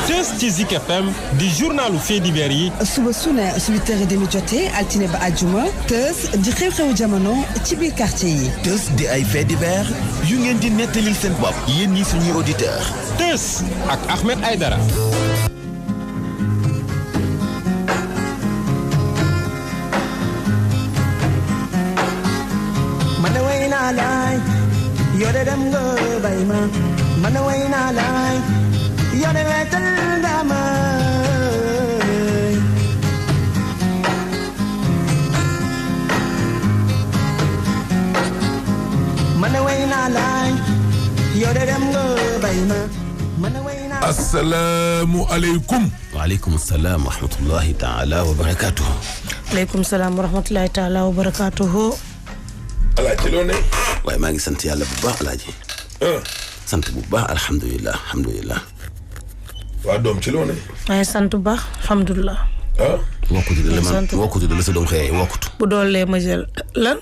Teuss ci Zik FM di journalu faits divers yi. suba su ne 8h30 jotee altine ba àjjuma. Teuss di xew-xewu jamono ci biir quartier yi. Teuss di ay faits divers yu ngeen di nettalil seen bopp yéen ñi suñuy auditeurs. Teuss ak Ahmed Aïdara. man way naa laay yore dem nga bay ma man way naa laay yore wetal nga ma man way naa laay yore dem nga bay ma man way naa. asalaamu aleykum. waaleykum salaam wa rahmatullahi taala wa barakaatuhu. aleykum salaam wa rahmatullahi taala wa barakaatuhu. alaaji loo ne. waaye maa ngi sant yàlla bu baax alaaji. sant bu baax alhamdulilah alhamdulilah. waa doom ci loo ne. maa ngi sant bu baax alhamdulilah. wokkutu de la man wokkutu de la sa doom xëyee wokkutu. bu doolee ma jël lan.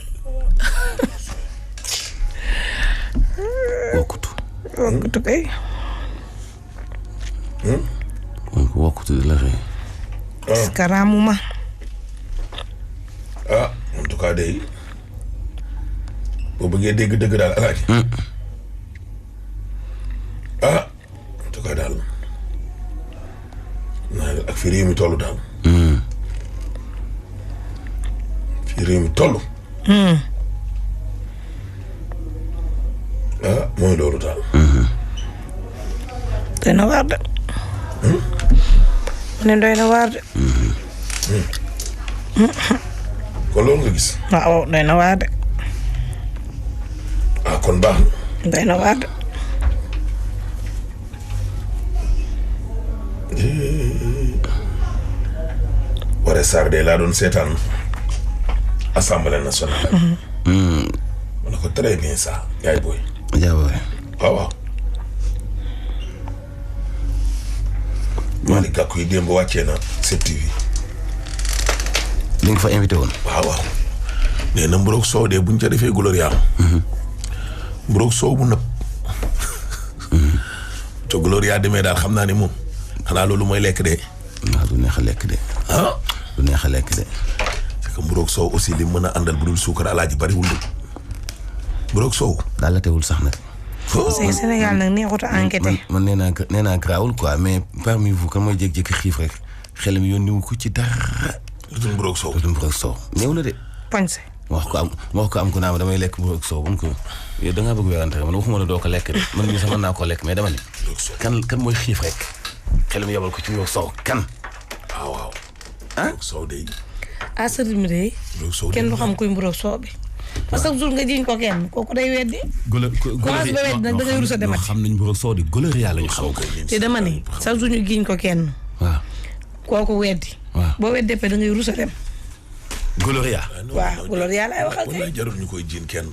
wokkutu. wokkutu kay. wokkutu de la xëyee. parce que raamuma. en tout cas day boo bëggee dégg dëgg daal alaaji. en tout cas daal naa ak fi réew mi toll daal. fi réew mi toll. mooy loolu daal. doy na waar de. mu ne doy na waar de. kon loolu nga gis. waaw doy na waar de. kon baax na. doy na waar de. Waré Sarr de laa doon seetaan assemblée nationale. ma ne ko très bien ça. yaay booy. jaabooy. waaw. Malick Gakou yi démb wàccee na 7TV. li nga fa invité woon. waaw. nee na mburoog soow de buñ ca defee gloria. mburoog soow bu nëb. te gloria demee daal xam naa ni moom xanaa loolu mooy lekk de. waaw du neex a lekk de. du neex a lekk de. c'est que mburoog soow aussi li mën a àndal bu dul suukar alaaji bariwul de. mburoog soow. daal la teewul sax nag. parce que Sénégal nag neexut a enquêté. man nee naa garaawul quoi mais parmi vous kan mooy jékki-jékki xiif rek xelam yónni wu ko ci dara. lu dul mburoog soow. lu dul mburoog soow néew na de. poñse. wax ko am ko naa ma damay lekk mburoog soow bu ko yow da ngaa bëgg werante man waxuma la doo ko lekk de man mii sax mën naa koo lekk mais dama ne. kan mooy xiif rek xelam yabal ko ci mburoog soow kan. waaw. mburoog soow de. sëriñ mi de kenn du xam kuy mburoog soow bi. parce que jour nga jiñ ko kenn kooku day weddi. commencé ba weddi nag da ngay rus a demati. xam nañ mburoog soow di gloria lañu xam. te dama ne chaque jour ñu jiñ ko kenn. waaw. kooku weddi. waaw boo weddee da ngay rus a dem. gloria. waaw gloria laay waxal kay. wala jarul ñu koy jiin kenn.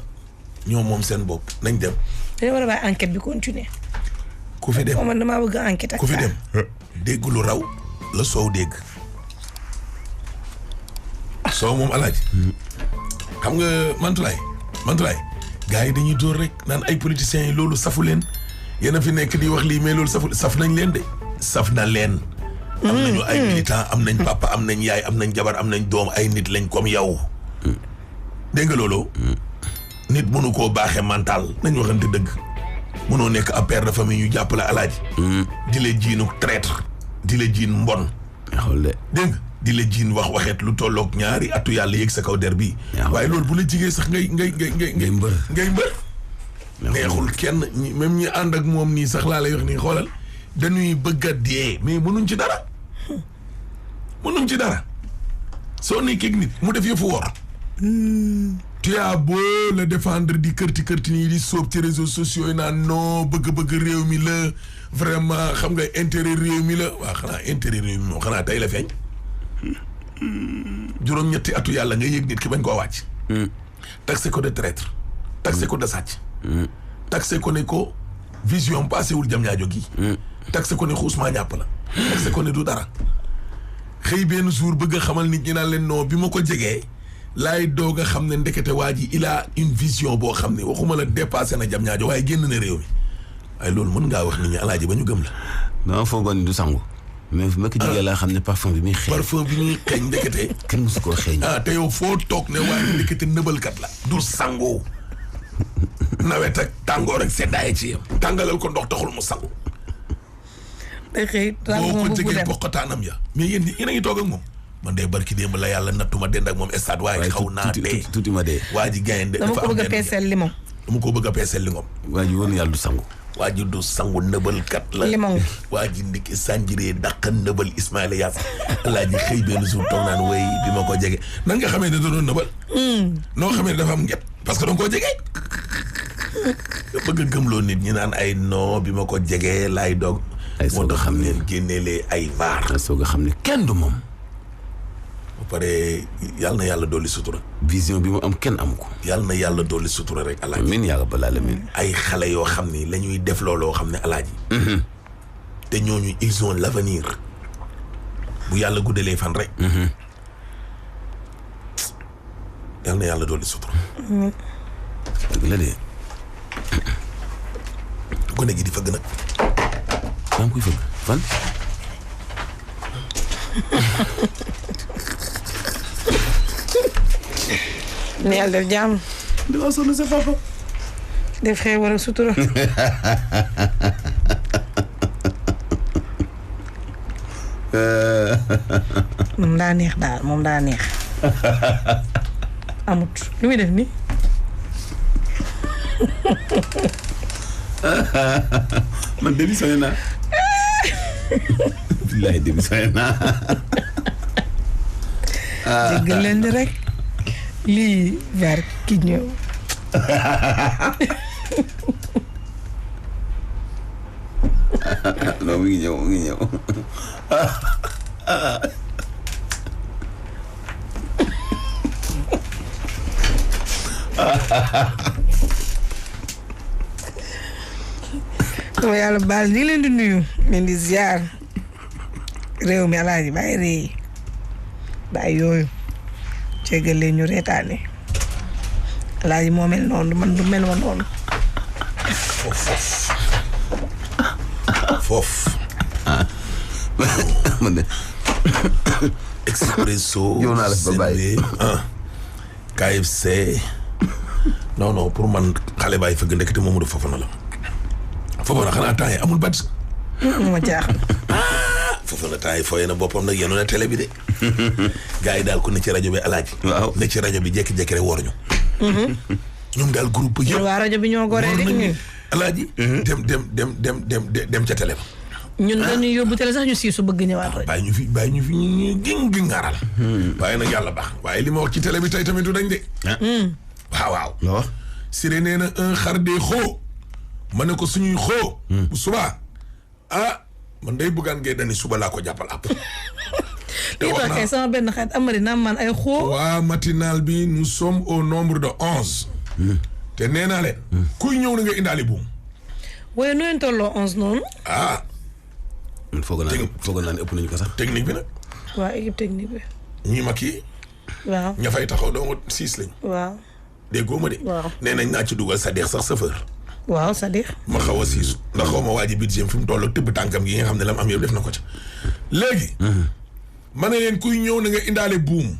ñoom moom seen bopp nañ dem. dañu war a bàyyi enquête bi continuer. ku fi dem man damaa bëgg enquête ak ku fi dem dégg lu raw la soow dégg. soow moom alaaji. xam nga Mantulaay gars yi dañuy dóor rek naan ay politiciens yi loolu safu leen yéen a fi nekk di wax lii mais loolu saf nañ leen de. saf na leen. am nañu ay militant am nañ papa am nañ yaay am nañ jabar am nañ doom ay nit lañ comme yow. dégg nga loolu. nit mënu koo baaxee mental nañ waxante dëgg. mënoo nekk ab père de famille ñu jàppale alaaji. di la jiinu traître di la jiin mbon. xool de dégg nga di la jiin waxeet lu tolloog ñaari atu yàlla yéeg sa kaw der bi waaye loolu bu la jigee sax ngay mbër neexul kenn même ñi ànd ak moom nii sax laa lay wax nii xoolal dañuy bëgg a dee mais mënuñ ci dara soo nekkee nit mu def yëfu wor tu as beau le défendre di kërti nii di sóob ci réseaux sociaux yi naan non bëgg réew mi la vraiment xam nga intérêt réew mi la waa xanaa intérêt réew mi moom xanaa tey la feeñ juróom-ñetti atu yàlla nga yëg nit ki bañ koo wàcc. taxé ko de traître. taxé ko de sàcc. taxé ko ne ko vision passé wul jam ñaajo gi. taxé ko ne xuusmaa ñàpp la. taxé ko ne du dara. xëy benn jour bëgg a xamal nit ñi naan leen non bi ma ko jegee laay doog a xam ne ndekete waa ji il a une vision boo xam ne waxuma la dépassé na jam ñaajo waaye génn na réew mi. ay loolu mën ngaa wax nit ñi alaaji ba ñu gëm la. non foogoon ni du sangu. mais fu ma ko jigee laa xam ne parfum bi muy xeeñ. parfum bi muy xeeñ ndekete. kenn musu koo xeeñ. te yow foo toog ne waa ji ndekete nëbalkat la. du sangu. nawet ak tàngoor ak seddaay ci yam. tàngalal ko ndox taxul mu sangu. day xëy boo ko jegee poqataanam ya. mais yéen a ngi toog ak moom. man de barki démb la yàlla nattuma dend ak moom stade waaye xaw naa dee. tuuti ma dee. waa ji gaynde dama ko bëgg a peeseel limon. dama ko bëgg a peeseel limon. waa ji woon yàlla du sangu. waa ji du sangu nëbalkat la. limon waa ji ndiki sànjiree dàq nëbal Ismaïla Yaas. laa ji xëy benn jour toog naan way bi ma ko jege. nan nga xamee ne da doon nëbal. noo xamee ne dafa am nget parce que da nga koo jege. bëgg a gëmloo nit ñi naan ay non bi ma ko jegee laay doog. ay soog a xam ne moo tax génneelee ay vaar. ay soog a xam ne kenn du moom. ba pare yàlla na yàlla dolli sutura. vision bi mu am kenn amu ko. yàlla na yàlla dolli sutura rek alaaji. amiin yaa rabbal aalamiin. ay xale yoo xam ni la ñuy def looloo xam ne alaaji. te ñooñu ils ont l'avenir. bu yàlla guddalee fan rek. yàlla na yàlla dolli sutura. dëgg la de. gone gi di fëgg nag. maa ngi koy fëgg fan. ne yàlla def jàmm. dama sonn sa papa. def xëy war a sutura. moom daa neex daal moom daa neex. amut lu muy def nii. man démissionné naa. billahi démissionné naa. dégg leen di rek lii ver ki ñëw. non mu ngi ñëw mu ngi ñëw. dama yàlla baal ñu leen di nuyu leen di ziar réew mi alaaji bàyyi réew bàyyi yooyu ceggal leen ñu reetaane alaaji moo mel noonu man du mel ma noonu. foofu. man de. Expresso. yow naa def ba bàyyi. KFC. non pour man xale bàyyi fëgg ndekete Mamadou Fofana la. Fofana xanaa temps yi amul bat. ma jaaxal. Fofana temps yi fooyee na boppam nag yéen a télé bi de. gars yi daal ku ne ci rajo bi alaaji. waaw ne ci rajo bi jékki-jékki rek wóoruñu. ñoom daal groupe yëpp. waa rajo bi ñoo goree rek ñun. alaaji. dem ca télé ba. ñun dañuy yóbbu télé sax ñu siisu bëgg ñëwaat rajo. bàyyi ñu fi ñu gi ngaaral. waaye nag yàlla baax waaye li ma wax ci télé bi tey tamit du dañ de. waaw. loo wax. Siré nee na un xar dee xoo. ma ne ko suñuy xoo. bu subaa man day bëggaan ngay dani suba laa ko jàppal àpp. te wax naa sama benn xarit amari naa man ay xoo. waa matinal bi nous sommes au nombre de 11. te nee naa leen. kuy ñëw na nga indaale buum. waaye nu leen tolloo 11 noonu. foog naa ne ëpp nañu ko sax. technique bi nag. waaw équipe technique bi. ñi mag yi. waaw ña fay taxaw doo 6 lañ. waaw. déggoo ma de. waaw nee nañ naa ci dugal Sadikh sax chauffeur. waaw Sadikh. ma xaw a siisu ndax xaw ma waa ji budget fi mu toll ak tëbb tànkam gi nga xam ne la mu am yëpp def na ko ci. léegi. ma ne leen kuy ñëw na nga indaale buum.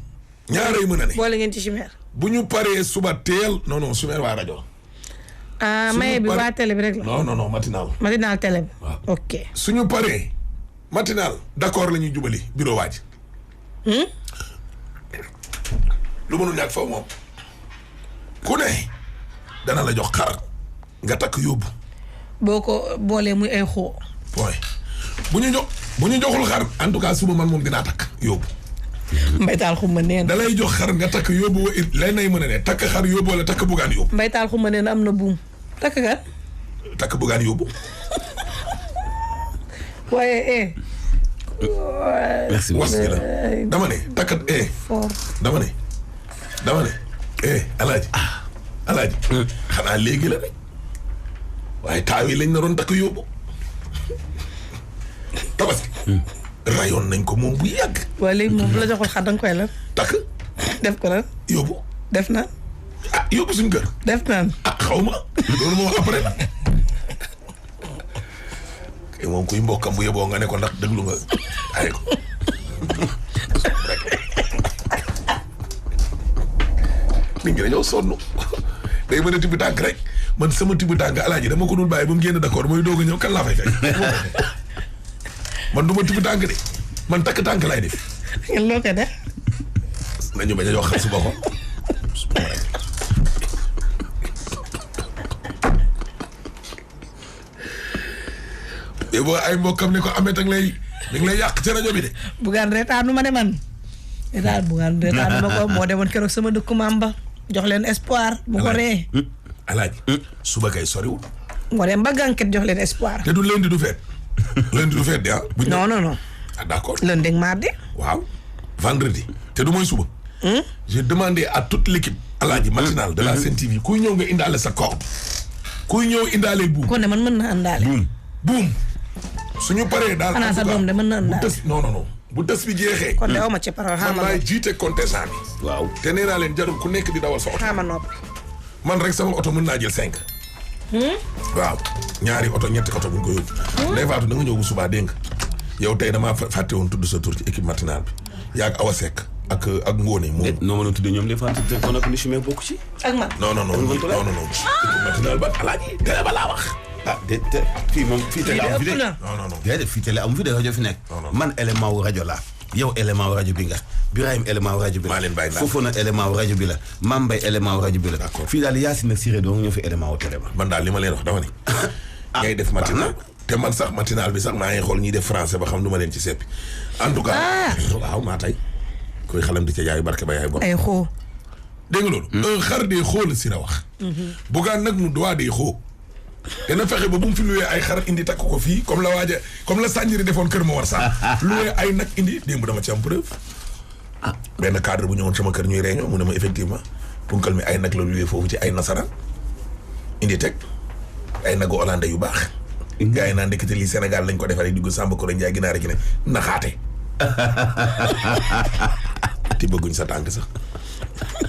ñaaree mën a ne. boole ngeen ci chimère. bu ñu paree suba teel. non chimère waa rajo. maye bi waa télé bi rek la. non matinal. matinal télé bi. waaw ok. suñu paree. matinal d'accord la ñuy jubali bureau waa ji. lu mënul ñàkk foofu moom. ku ne dana la jox xar nga takk yóbbu. boo ko boolee muy ay xoo. point bu ñu joxul xar en tout cas suba man moom dinaa takk yóbbu. mbaytaal xumma neen. da lay jox xar nga takk yóbbu wa it lay nay mën a ne takk xar yóbbu wala takk bugaan yóbbu. mbaytaal xumma neen am na buum. takk kan. takk bugaan yóbbu. waaye merci was gi la dama ne takkat dama ne alaaji xanaa léegi la rek waaye taaw yi lañ naroon takk yóbbu tabaski rayoon nañ ko moom bu yàgg. waaye léegi moom bu la joxul xar danga koy lan. takk. def ko lan. yóbbu. def naan. yóbbu suñu kër. def naan. xaw ma loolu moom après. moom kuy mbokkam bu yeboo nga ne ko ndax déglu nga ay ko nit ñi dañoo sonn day mën a tibb tànk rek man sama tibb tànk alaaji dama ko dul bàyyi ba mu génn d'accord mooy doog a ñëw kan laa fay fekk man du ma tibb tànk de man takk tànk laay def. ngeen loo ko def. nañu bañ a jox xam suba ko. te boo ay mbokkam ne ko amee tak lay mi ngi lay yàq ci rajo bi de. Bougane reetaanu ma de man. Bougane reetaanu ma ko moo demoon keroog sama dëkku maam ba jox leen espoir. bu ko ree. alaaji suba kay soriwul. moo dem ba gànket jox leen espoir. te du lundi du feet. lundi du feet de ah. non non non. ah d'accord. lundi ak mardi. waaw vendredi. te du mooy suba. j'ai demandé à toute l'équipe. alaaji matinale de la Sen TV kuy ñëw nga indaale sa corde. kuy ñëw indaale buum. kon ne man mën na àndaale. buum. suñu paree daal. xanaa sa doom de mën na àndaale. bu tës non non non bu tës bi jeexee. kon de aw ma ci parole xaaral ma man noppi. maay jiite contestant bi. waaw te nee naa leen jarul ku nekk di dawal sa oto. xaaral ma noppi. man rek sama oto mën naa jël 5. waaw ñaari oto ñetti oto bu ñu ko yóbbu. Ndeye Fatou da nga ñëw bu subaa dégg nga yow tey damaa fàtte woon tudd sa tur ci équipe matinale bi yaa ak Awa Seck ak Ngone moom. noo mën a tuddee ñoom les femmes kon nag ni chimère bokk ci. ak man. non non non non non équipe matinale ba alaaji télé ba laa wax. ah de fii moom fii télé am fi de. na. non non non. déedéet fii télé am fi de rajo fi nekk. man élément wu rajo laa. yow élément wu rajo bi nga. Birahim élément wu rajo bi la. maa leen bàyyi naa Fofana élément wu rajo bi la. Mame Mbaye élément wu rajo bi la. D'accord. fii daal Yacine ak Siré dong ñoo fi élément wu télé ba. man daal li ma leen wax dama ni. ngay def matinal te man sax matinal bi sax maa ngi xool ñiy def français ba xam du ma leen ci seppi. en tout cas. waaw maa tey. koy xalam di ca jaay barke ba yaay bon. ay xoo. dégg nga loolu. un xar dee xoo la si la wax. Bougane nag mu doit dee xoo. dana fexe ba bu mu fi luwee ay xar indi takk ko fii comme la waaja comme la Sanjiri defoon kër ma war sax. luwee ay nag indi démb dama ci am preuve. benn cadre bu ñëwoon sama kër ñuy réunion mu ne ma effectivement punkal mi ay nag la luwee foofu ci ay nasaraan. indi teg ay nagu hollandais yu baax. gars yi naan ndekete lii Sénégal lañ ko defaree dugg Samba Koro Ndiaye ginaar gi ne naxaate. ti bëgguñ sa tànk sax.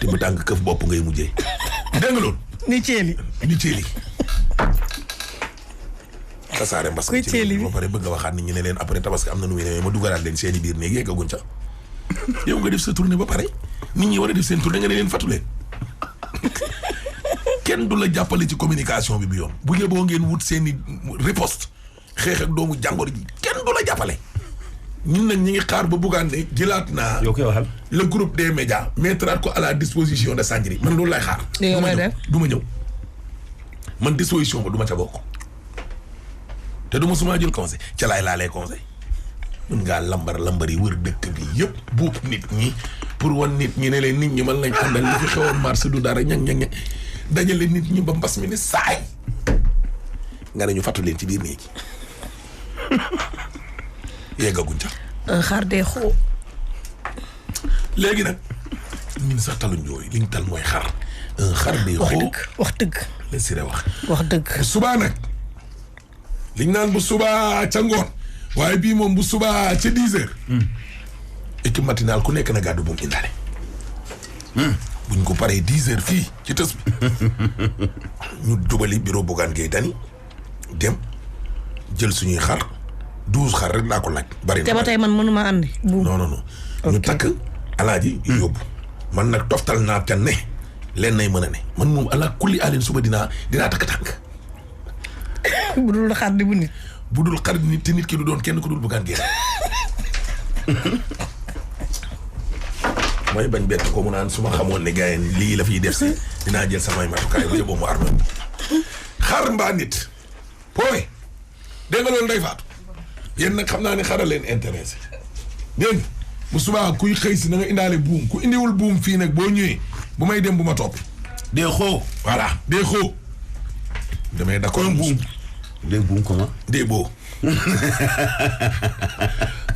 ti bu tànk këf bopp ngay mujjee. dégg nga loolu. ni ceeli. ni ceeli. tasaare mbas mi ci ba pare bëgg a waxaat nit ñi ne leen après tabaski am na nu muy demee ma dugalaat leen seen i biir néeg yeggaguñ ca. yow nga def sa tournée ba pare nit ñi war a def seen tournée nga ne leen fàttule. kenn du la jàppale ci communication bi yoon. bu yeboo ngeen wut seen i riposte xeex ak doomu jàngoro ji kenn du la jàppale. ñun nag ñi ngi xaar ba Bougane ne jëlaat naa. yow koy waxal. le groupe des médias mettre ko à la disposition de Sanjiri man loolu lay xaar. du ma ñëw man disposition ba du ma ca bokk. te du ma suma jël conseil ca laay laalee conseil mën ngaa lambar yi wër dëkk bi yëpp buub nit ñi pour wan nit ñi ne leen nit ñi mën lañ àndal li fi xewoon mars du dara ñang dajale nit ñi ba mbas mi ne saay nga ne ñu fàttu leen ci biir néegi yeggaguñ ca. xar dee xoo. léegi nag ñun sax taluñ yooyu liñ tal mooy xar. xar dee xoo wax dëgg. la Siré wax. wax dëgg. bu subaa nag liñ naan bu subaa ca ngoon waaye bii moom bu subaa ca 10 heures. équipe matinale ku nekk na gàddu bu mu indaale. buñ ko paree 10 heures fii ci tës bi ñu jubali bureau Bougane Gueye Dany dem jël suñuy xar 12 xar rek laa ko laaj. bari na te ba tey man mënuma andi. non non non. ñu takk alaaji yóbbu. man nag toftal naa ca ne leen nay mën a ne man moom ala kulli alin suba dinaa takk tànk. bu dul xar di bu nit. bu dul xar nit te nit ki du doon kenn ku dul Bougane Gueye. mooy bañ bett ko mu naan su ma xamoon ne gars yi lii la fiy def si dinaa jël samay matukaay bu yóbboo mu armé xar mbaa nit. pooy dégg nga loolu Ndeye Fatou yéen nag xam naa ne xaral leen intéressé dégg nga bu subaa kuy xëy si na nga indaale buum ku indiwul buum fii nag boo ñëwee bu may dem bu ma topp. dee xoo. voilà dee xoo. damay d'accord buum. dee buum comment. dee boo.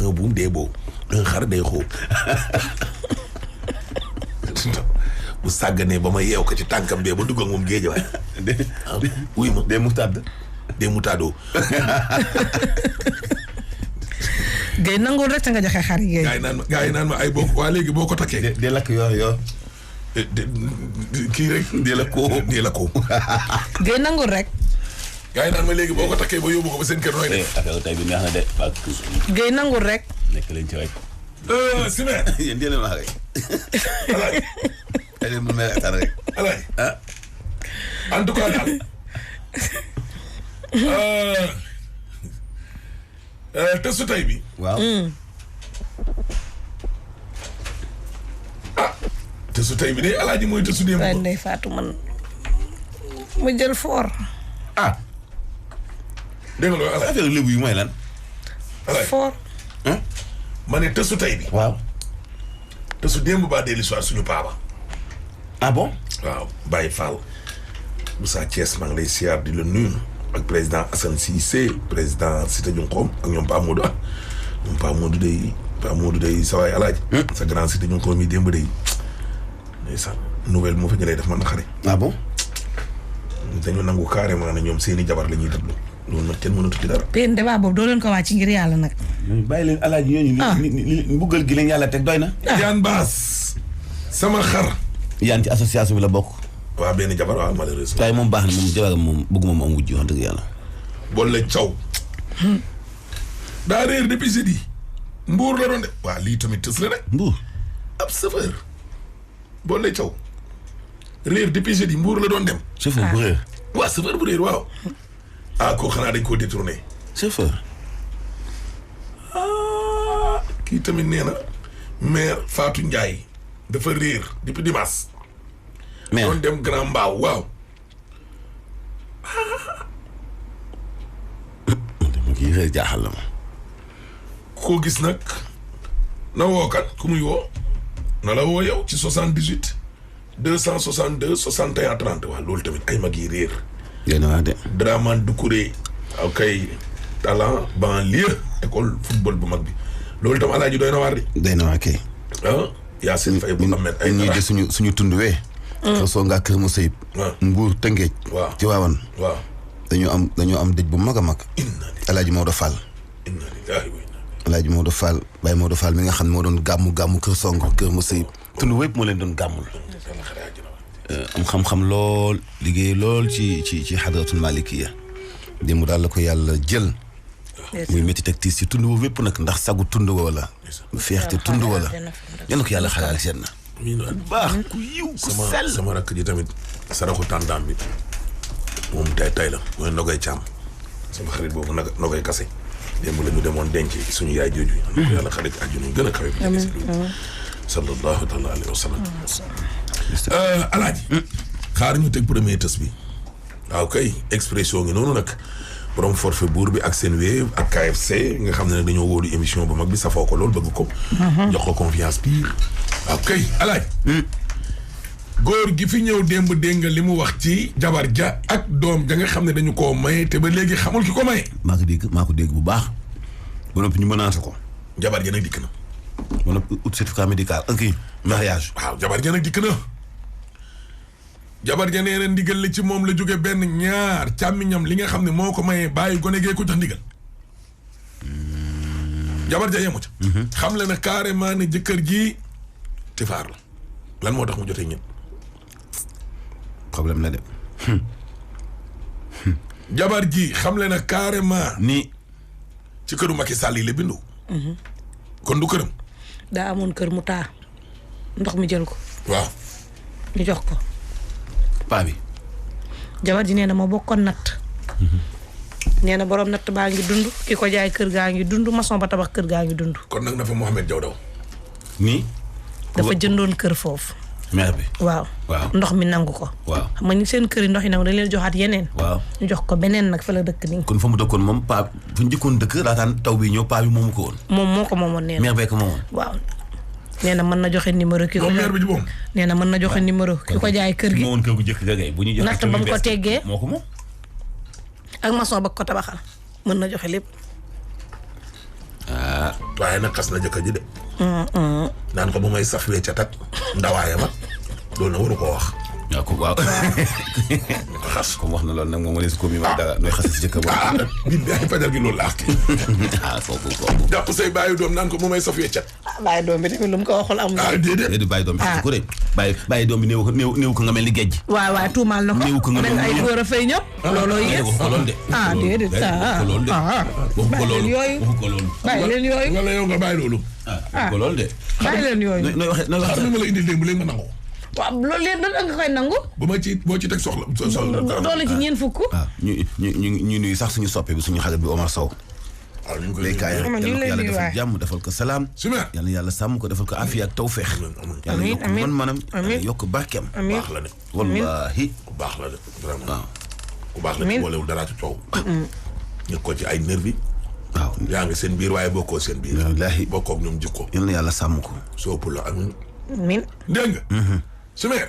un buum dee boo. un xar dee xoo. bu sàgganee ba ma yeew ko ci tànkam bee ba dugg ak moom géej waay. wuy ma dee mutaad. dee mutaadoo. Guèye nangul rek te nga joxe xar yi Guèye. gaa yi naan ma ay boo waa léegi boo ko takkee. dee lakk yoo. kii rek. dee la koo. dee la koo. Guèye nangul rek. gars yi naan ma léegi boo ko takkee ba yóbbu ko ba seen kër nooy def. affaire tey bi neex na de ak. Guèye nangul rek. nekk leen ci rek. Simer. yéen jëlee maa rek. Alaay. tey mu mel ne rek. Alaay. ah. en tout cas daal. testu tey bi. waaw. testu tey bi de Alaaji mooy testu démb. waaye Ndeye Fatou man ma jël foor. ah. dégg nga loolu Alaay. affaire lébu yi mooy lan. Alaay foor. ma ne testu tey bi. waaw. testu démb baa dee l'histoire suñu paaba. ah bon. waaw Baye Fall. Moussa Thiès maa ngi lay siyaar di la nuyu. ak président Assane Cissé président Cité Junqom ak ñoom Pa Modou ñoom Pa Modou day sa waay Alaaji. sa grand Cité Junqom yi démb day. ndeysaan nouvelle moo fa ñu lay def man na xare. ah bon. dañu nangu carrément ne ñoom seeni jabar la ñuy déglu loolu nag kenn mënatu ci dara. Peen débat boobu doo leen ko wàcc ngir yàlla nag. bàyyi leen alaaji ñooñu. li mbuggal gi leen yàlla teg doy na. Yaan Baas sama xar. yaan ci association bi la bokk. waa benn jabar waaw malheureusement. waaye moom baax na moom jabaram moom bëgguma moom wujj wax dëgg yàlla. boole caw. daa réer depuis jeudi. Mbuur la doon de. waa lii tamit tës la rek. Mbuur. ab chauffeur. boole caw. réer depuis jeudi Mbuur la doon dem. chauffeur bu réer. waa chauffeur bu réer waaw. ah koo xanaa dañ koo détourné. chauffeur. kii tamit nee na maire Fatou Ndiaye dafa réer depuis dimanche. mais doon dem Grand Mbaaw waaw. kii réer jaaxal la ma. koo gis nag na woo kan ku muy woo na la woo yow ci 78 262 61 30 waaw loolu tamit ay mag yi réer. yéen a wax de. Dramane Doucouré ak kay talent banlieue école football bu mag bi loolu tam alaaji doy na waar di. day na waa kay. ah Yacine Faye bu Ahmed ay ñuy de suñu tund wee. xew soo ngaa Kër Moussa Yib. Mbuur Tëngéej. waaw ci waawan. waaw. dañoo am dëj bu mag a mag. Alaaji Maodo Fall. Alaaji Maodo Fall Baye Maodo Fall mi nga xam ne moo doon gàmmu Kër Songo Kër Moussa Yib tund wépp moo leen doon gàmmul. am xam-xam lool liggéey lool ci xadratul malikiya démb daal la ko yàlla jël. muy métti teg tiis ci tund woo wépp nag ndax sagu tund woo la. feexte tund woo la. yal na ko yàlla xalaal seen na. bu baax ku yiw ku sell. sama rakk ji tamit saraxu tàndaam bi moom tay la mooy Nogay Caam sama xarit boobu nag Nogay Kase démb la ñu demoon denc suñu yaay jooju na ko yàlla xarit àjjuna gën a kawe bi sallallahu taala alayhi wa sallam alaaji xaar ñu teg premier tës bi waaw kay expression ngi noonu nag borom forfait buur bi ak seen wéew ak KFC nga xam ne nag dañoo wóolu émission bu mag bi safoo ko lool bëgg ko jox ko confiance pire waaw kay alaaji góor gi fi ñëw démb dégg nga li mu wax ci jabar ja ak doom ja nga xam ne dañu koo maye te ba léegi xamul ki ko maye maa ko dégg bu baax ba noppi ñu menacé ko jabar ja nag dikk na ba noppi ut certificat médical kii mariage waaw jabar ja nag dikk na jabar ja nee na ndigal li ci moom la jóge benn ñaar càmmiñam li nga xam ne moo ko mayee bàyyi gone gee ko jox ndigal jabar ja yemu ca xam le na carrément ne jëkkër ji tifaar la lan moo tax mu jotee ñëpp problème la de jabar ji xam le na carrément ni ci këru Macky Sall yi la bindu kon du këram daa amoon kër mu taa ndox mi jël ko waaw ñu jox ko paa bi jabar ji nee na ma bokkoon natt nee na borom natt baa ngi dund ki ko jaay kër gaa ngi dund maçon ba tabax kër gaa ngi dund kon nag na fa Mohamed Diaw daw nii dafa jëndoon kër foofu maire bi waaw ndox mi nangu ko waaw xam nga ni seen kër yi ndox yi nangu dañ leen joxaat yeneen waaw ñu jox ko beneen nag fa la dëkk nii kon fa mu dëkkoon moom paa fu ñu njëkkoon dëkk laataan taw bi ñëw paa bi moomu ko woon moom moo ko moomoon nee na maire bee ko moomoon waaw nee na mën na joxe numéro ki ko moom maire bi ci moom nee na mën na joxe numéro ki ko jaay kër gi moo woon kër gu jëkk ga gay bu ñu joxe natt ba mu ko teggee moo ko moom ak maçon ba ko tabaxal mën na joxe lépp waaye nag xas na jëkkër ji de naan ko ba may saf wee ca tat ndawaayam ak loolu na waru koo wax waaw ko waaw xas comme wax na loolu nag moom nga ne si ko mi ma dara nooy xas si jëkk bi ay fajar gi loolu laax foofu jàpp say bàyyi doom naan ko mu may sof weccat bàyyi doom bi tamit lu mu ko waxul am déedéet du bàyyi doom bi ko de bàyyi doom bi néew ko nga mel ni géej waaw tuumaal na ko néew ko nga mel ni ay góor a fay ñëpp looloo yées wax ko loolu de déedéet bàyyi leen yooyu bàyyi leen yooyu wala yow nga bàyyi loolu wax ko loolu de bàyyi leen yooyu nooy waxe xam nga ma la indil démb léegi ma nangu waaw loolu leen da nga koy nangu boo ci teg soxla doole ci ñeen fukk waaw ñu nuyu sax suñu soppe bi suñu xarit bi Omar Sow waaw ñu ngi koy léegi yàlla defal jàmm defal ko salaam super yàlla sàmm ko defal ko afiya ak tawfeex yàlla yokk man-manam yàlla yokk barkeem baax la de wallahi ku baax la de vraiment waaw ku baax la de boolewul dara ci coow ñu ko ci ay nervi waaw yaa ngi seen biir waaye bokkoo seen biir wallaahi bokkoo ak ñoom jikko yal na yàlla sàmm ko soopu la amin min dégg nga su meer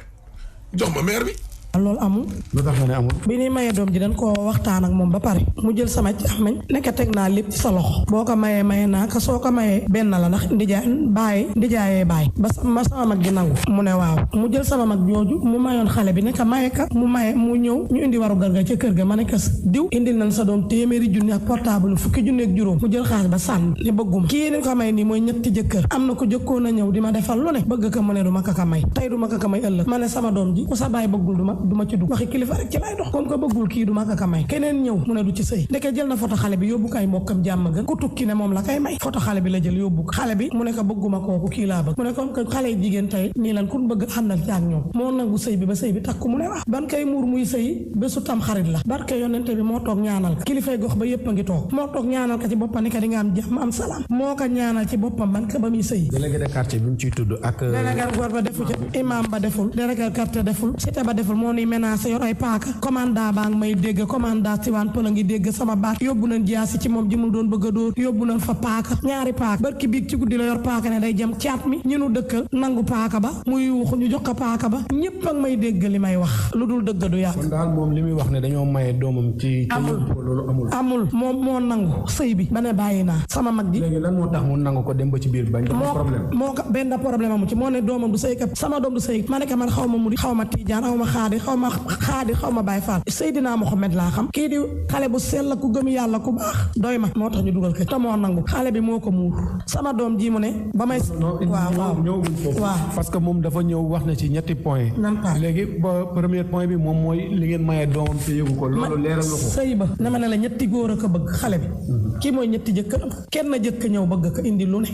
jox ma meer bi loolu amul lu tax nga ne amul bi ni mayee doom ji dañ koo waxtaan ak moom ba pare mu jël sama càmmeñ nekk teg naa lépp ci sa loxo boo ko mayee naa ko soo ko mayee benn la ndax ndijaayee bàyyi ba sama mag gi nangu mu ne waaw mu jël sama mag jooju mu mayoon xale bi ne ka maye ka mu ñëw ñu indi waru garga ca kër ga ma ne ko diw indil nañ sa doom téeméeri junni ak portable fukki junni ak juróom mu jël xaalis ba sànn ne bëgguma kii ni ko may nii mooy ñetti jëkkër am na ko jëkkoon a ñëw di ma defal lu ne bëgg ko mu ne du ma ko may tey du ma ko may ëllëg ma ne sama doom ji ku sa baay bëggul duma ci dugg waxi kilifa rek ci lay dox comme que bëggul kii du ma ko may keneen ñëw mu ne du ci sëy ndeke jël na photo xale bi yóbbu ko ay mbokkam jàmm gën ku tukki ne moom la kay may photo xale bi la jël yóbbu ko xale bi mu ne ko bëgguma kooku kii laa bëgg mu ne comme que xale yi jigéen tey nii lan ku bëgg àndal ci ak ñoom moo nangu sëy bi ba sëy bi takku mu ne wax ban kay muur muy sëy bésu tam xarit la barke yonente bi moo toog ñaanal ko kilifay gox ba yépp a ngi toog moo toog ñaanal ko ci boppam ni ko di nga am jàmm am salaam moo ko ñaanal ci boppam ban ko ba muy sëy délégué de quartier bi mu ciy tudd ak délégué góor ba defu ci imam ba deful délégué quartier deful cité ba deful moo ni menacé yor ay paaka commandant baa ngi may dégg commandant Tiwaan Pël a ngi dégg sama baat yóbbu nañ jaasi ci moom ji mu doon bëgg a dóor yóbbu nañ fa paaka ñaari paaka barki biig ci guddi la yor paaka ne day jëm caat mi ñu nu dëkkal nangu paaka ba muy yuuxu ñu jox ko paaka ba ñëpp ak may dégg li may wax lu dul dëgg du yàgg kon daal moom li muy wax ne dañoo maye doomam ci loolu amul moom moo nangu sëy bi ba ne bàyyi naa sama mag ji léegi lan moo tax mu nangu ko dem ba ci biir bañ problème moo ko benn problème amu ci moo ne doomam du sëy kat sama doom du sëy ma ne ko man xaw ma muri xaw ma tiijaan xaw ma Baay Faal Seydina Mohamed laa xam kii di xale bu sell ku gëm yàlla ku baax doy ma moo tax ñu dugal ko te moo nangu xale bi moo ko muur sama doom ji mu ne ba may waaw parce que moom dafa ñëw wax na ci ñetti point léegi ba premier point bi moom mooy li ngeen mayee doomam te yëgu ko loolu leeral nga ko sëy ba na ma ne la ñetti góor a ko bëgg xale bi kii mooy ñetti jëkkëram kenn jëkk ñëw bëgg ko indi lu ne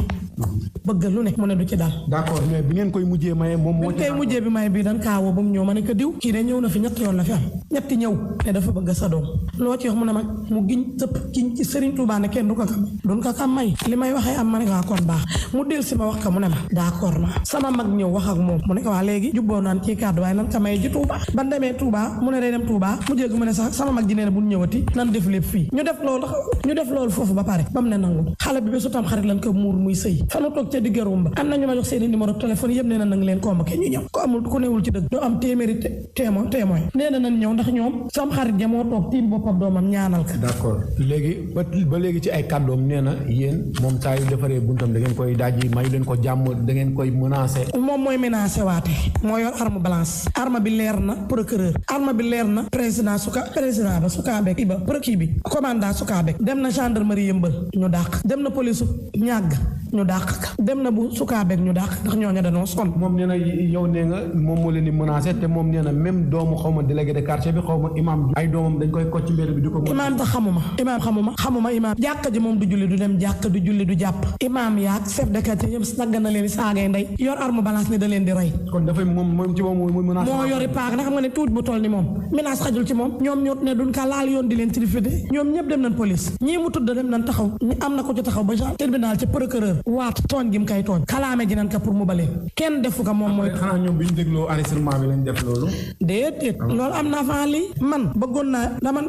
bëgg lu ne mu ne du ci daal d'accord mais bi ngeen koy mujjee maye moom moo koy mujjee bi maye bi dan kaawoo ba mu ñëw ma ne ko diw kii de ñëw na fi ñetti yoon la fi am ñetti ñëw ne dafa bëgg sa doom loo ci wax mu ne mag mu giñ sëpp giñ ci Serigne Touba ne kenn du ko kam duñ ko kam may li may waxee am ma ne ko waa kon baax mu del si ma wax ko mu ne ma d'accord na sama mag ñëw wax ak moom mu ne ko waa léegi jubboo naan ci kàddu waaye nan ko may ji Touba ban demee Touba mu ne day dem Touba mu jégg mu ne sax sama mag ji nee na bu ñëwati nan def lépp fii ñu def loolu foofu ba pare ba mu ne nangu xale bi ba su tam xarit lan ko muur muy sëy fa nu toog ca diggarum ba am na ñu ma jox seeni numéro téléphone yëpp nee na nang leen convoqué ñu ñëw ko amul ku newul ci dëgg doo am téeméeri témoin nee na nan ñëw ndax ñoom sam xarit ja moo toog tiim boppam doomam ñaanal ka d'accord léegi ba léegi ci ay kàddoom nee na yéen moom saa yu defaree buntam da ngeen koy dajji mayu leen ko jàmm da ngeen koy menacé moom mooy menacé waate moo yor arme blanche arme bi leer na procureur arme bi leer na président ba Sukaabeek Iba procureur bi commandant Sukaabeek dem na gendarmerie Yëmbal ñu dàq dem na police ñàgg ñu dàq dem na bu Sukaabeek ñu dàq ndax ñooñu dañoo sonn moom nee na yow nee nga moom moo leen di menacé te moom nee na même doomu xaw ma délégué de quartier bi xaw ma imam ay doomam dañ koy kocc mbedd bi di ko imaam tax xamuma imaam jàkka ji moom du julli du dem jàkka du julli du jàpp imaam yaag chef de quartier ñëpp snagg na leen saagay ndey yor arme balance ni da leen di rey kon dafay moom ci moom mooy menace moo yori paak na xam nga ne tuut bu toll ni moom menace xajul ci moom ñoom ñoo ne duñ ka laal yoon di leen trifide ñoom ñëpp dem nañ police ñii mu tudd dem nañ taxaw ñi am na ko ci taxaw ba genre tribunal ci procureur waat tooñ gi mu koy tooñ kalaame ji nañ ko pour mu balee kenn defu ko moom mooy xanaa ñoom bi ñu dégloo enregistrement bi lañ def loolu déedéet loolu am naa faa lii man bëggoon naa dama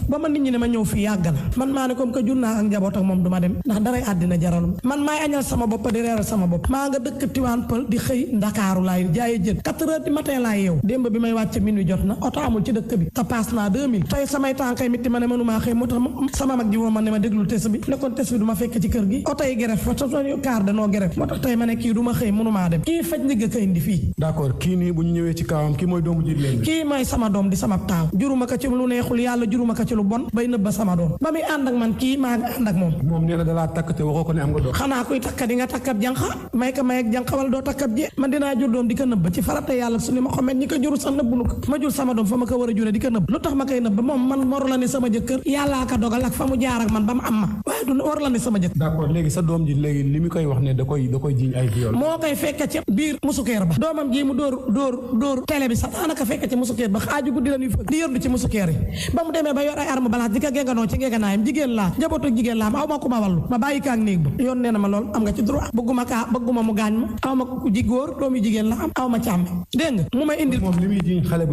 ba ma nit ñi ne ma ñëw fii yàgg na man maa ne comme que jur naa ak njaboot ak moom du ma dem ndax daray àddina jaralum man maay añal sama bopp di reeral sama bopp maa nga dëkk Tiwaan Pël di xëy Ndakaaru laay jaaye jën 4 heures du matin laay yeew démb bi may wàcce minuit jot na oto amul ci dëkk bi te paas naa 2000 tey samay tànkay mitti ma ne mënumaa xëy moo tax sama mag ji woo ma ne ma déglul test bi nekkoon test bi du ma fekk ci kër gi oto yi gref fa dañu kaar danoo gërëm moo tax tey ma ne kii du ma xëy mënumaa dem kii faj ndigg ka indi fii d'accord kii nii bu ñu ñëwee ci kawam kii mooy doomu jigéen bi kii mooy sama doom di sama taaw juruma ko ci lu neexul yàlla juruma ko ci lu bon bay nëbba sama doom ba muy ànd ak man kii maa ngi ànd ak moom nee na dalaa takk te waxoo ko ne am nga doom xanaa kuy takka di nga takkab jànqa may ko may ak jànqa wala doo takkab jee man dinaa jur doom di ko nëbb ci farata yàlla su ni ma xamet ñi ko juru sax nëbbunu ko ma jur sama doom fa ma ko war a jure di ko nëbb lu tax ma koy nëbb moom man waru la ne sama jëkkër yàllaa ko dogal ak fa mu jaar ak man ba mu am ma waaye du waru la ne sama jëkkër d'accord léegi sa doom ji léegi li mu koy wax ne da koy jiiñ ay viol moo koy fekk ci biir musukeer ba doomam ji mu dóor télé bi sax daanaka fekk ci musukeer ba xaaju guddi la ñuy fëgg di yërdu ci musukeer yi ba mu demee ba yor ay arme balance di ko gegganoo ci gegganaayam jigéen laa njabootu jigéen laa ma aw ma ku ma wallu ma bàyyi kaak néeg ba yoon nee na ma lool am nga ci droit bëgguma mu gaañ ma aw ma ku góor doomu jigéen la am aw ma càmm dégg nga mu may indil moom li muy jiiñ xale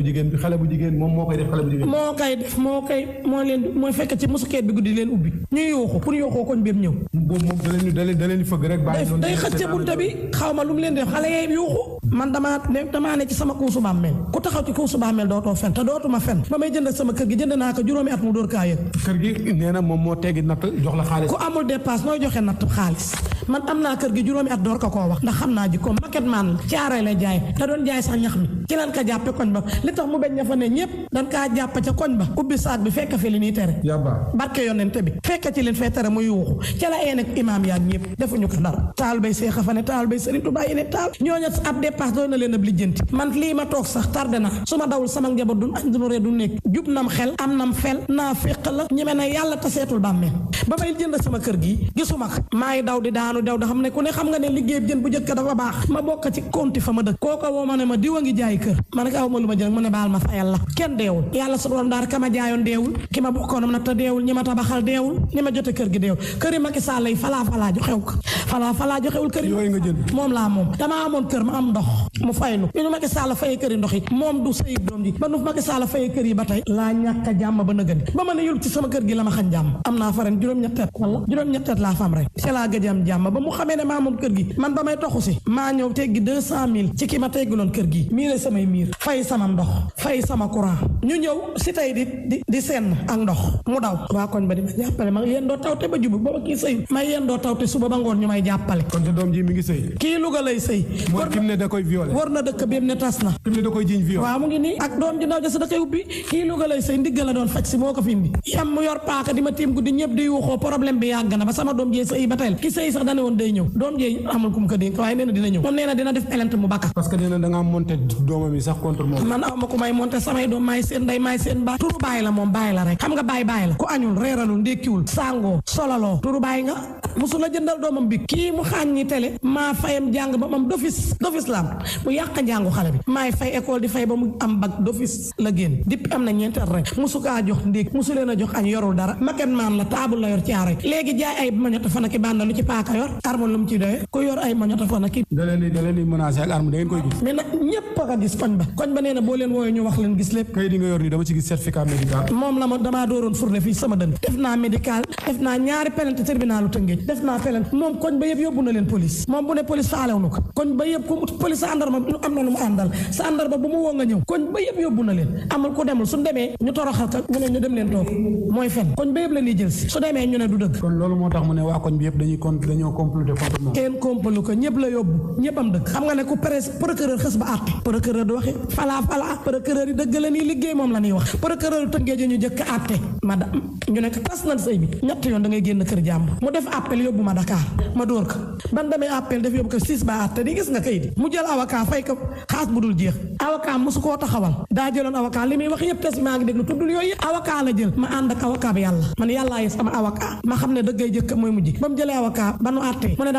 bu jigéen moom moo koy def xale bu jigéen mooy fekk ci musukeer bi guddi leen ubbi ñuy yuuxu pour yuuxoo koñ bépp ñëw moom da leen di fëgg rek bàyyi noonu day xëcc bunta bi xaw ma lu mu leen def xale yee yuuxu man damaa ne ci sama kuusu bàmmeel ku taxaw ci kuusu bàmmeel dootoo fen te dootuma fen ba may jënd sama kër gi jënd naa ko juróomi at mu dóor kaa yëg kër gi nee na moom moo teggi natt jox la xaalis ku amul dépasse nooy joxe natt xaalis man am naa kër gi juróomi at door ko koo wax ndax xam naa ji comme maquette man caaree lay jaay da doon jaay sax ñax mi ci lan ka jàppe koñ ba li tax mu bañ ña fa ne ñëpp dan kaa jàpp ca koñ ba ubbi saak bi fekk fi li ñuy tere barke yonente bi fekk ci leen fee tere mu yuuxu ca la een ak imaam yaag ñëpp defuñu ko dara taal bay seexa fa ne taal bay sëriñ Tuubaa yi ne taal ñooñu ab dépasse doon na leen ab lijjanti man lii ma toog sax tardé na su ma dawul sama njaboot duñ añ duñu ree du nekk jub nam xel am nam fel naa féq la ñeme na yàlla ta seetul bàmmeel ba may jënd sama kër gi gisuma ko maa ngi daw di daanu daw da xam ne ku ne xam nga ne liggéey jën bu jëkk dafa baax ma bokk ci konti fa ma dëkk kooko woo ma ne ma diwa ngi jaay kër ma ne ko aw ma lu ma jël mu ne baal ma fayal la kenn deewul yàlla su doon daal ka ma jaayoon deewul ki ma bokkoonam nag te deewul ñi ma tabaxal deewul ñi ma jote kër gi deewul kër yi Macky Sall yi falaa joxew ko falaa joxewul kër yi yooyu nga jënd moom laa moom damaa amoon kër ma am ndox mu faynu ñu Macky Sall fayee kër yi ndox yi moom du sëy doom ji ba nu Macky Sall fayee kër yi ba tey laa ñàkk a jàmm ba nëgëni ba ma ne yul ci sama kër gi la ma xañ jàmm am naa fa ren juróom-ñetteet laa fam rek ci laa gëj am jàmm ba mu xamee ne maa moom kër gi man ba may toxu si maa ñëw teggi 200 000 ci ki ma tegguloon kër gi miire samay miir fay sama ndox fay sama courant ñu ñëw si tey di senn ak ndox mu daw waa koñ ba di ma jàppale ma yéen doo tawte ba jubu booba kii sëy may yéen doo tawte suba ba ngoon ñu may jàppale kon sa doom ji mi ngi sëy kii Louga lay sëy mooy kim ne da koy violé war na dëkk bi ne tas na kim ne da koy jiiñ violé waaw mu ngi nii ak doom ji ndaw ja sa da koy ubbi kii Louga lay sëy ndigg la doon faj si moo ko fi indi yam mu yor paaka di ma tiim guddi ñëpp di yuuxoo problème bi yàgg na ba sama doom jee sëy ba tey ki sëy sax dane woon day ñëw doom jee amul ku mu ko dénk waaye nee na dina ñëw moom nee na dina def plainte mu bakka parce que nee na da ngaa monté doomam yi sax contre moom man aw ma ku may monté samay doom maay seen ndey maay seen baay turu baay la moom baay la rek xam nga baay la ku añul reeralul ndékkiwul sàngoo solaloo turu baay nga musu la jëndal doomam bi kii mu xaañ ñi télé maa fayam jàng ba moom d'office la am mu yàq njàngu xale bi maay fay école di fay ba mu am bac d'office la génn depuis am na ñeenteel rek musu kaa jox ndékk musu leen a jox añ yorul dara maket maan la taabul la yor caaro yi léegi jaay ay mañota fana ki bànda lu ci paaka yor arme lu mu ci doye ku yor ay mañota fana ki da leen di menacé ak arme da ngeen koy gis mais nag ñëpp a ko gis koñ ba nee na boo leen wooyee ñu wax leen gis lépp kayit yi nga yor nii dama ci gis certificat médical moom la ma damaa dooroon fourne fii sama dënn def naa médical def naa ñaari plainte tribunalu Tëngéej def naa plainte moom koñ ba yëpp yóbbu na leen police moom bu ne police faalew na ko koñ ba yëpp ku police sa àndarma am na lu mu àndal sa àndarma bu mu woo nga ñëw koñ ba yëpp yóbbu na leen amul ku demul suñu demee ñu toroxal ka ñu ne ñu dem leen toog mooy fen koñ ba yëpp la ñuy jël si su demee ñu ne du dëgg kon loolu moo tax mu ne waa koñ bi yëpp dañoo comploté contre moom kenn complu ko ñëpp la yóbbu ñëpp am dëgg xam nga ne ku procureur xës ba àtte procureur du waxi falaa procureur yi dëgg la nii liggéey moom la ñuy wax procureur Tëngéej ñu jëkk àtte madame ñu ne ko tas nañ sëy bi ñett yoon da ngay génn kër jàmbur mu def appel yóbbu ma Dakar ma dóor ko ban demee appel def yóbbu ko 6 ba àtte di gis nga kayit mu jël avocat fay ko xaas bu dul jeex avocat mosu koo taxawal daa jëloon avocat li muy wax yëpp tes maa ngi déglu tuddul yooyu yëpp avocat la jël ma ànd ak avocat bi yàlla man yàllaa yi sama avocat ma xam ne dëggay jëkk mooy mujj ba mu jëlee avocat ba nu àttee mu ne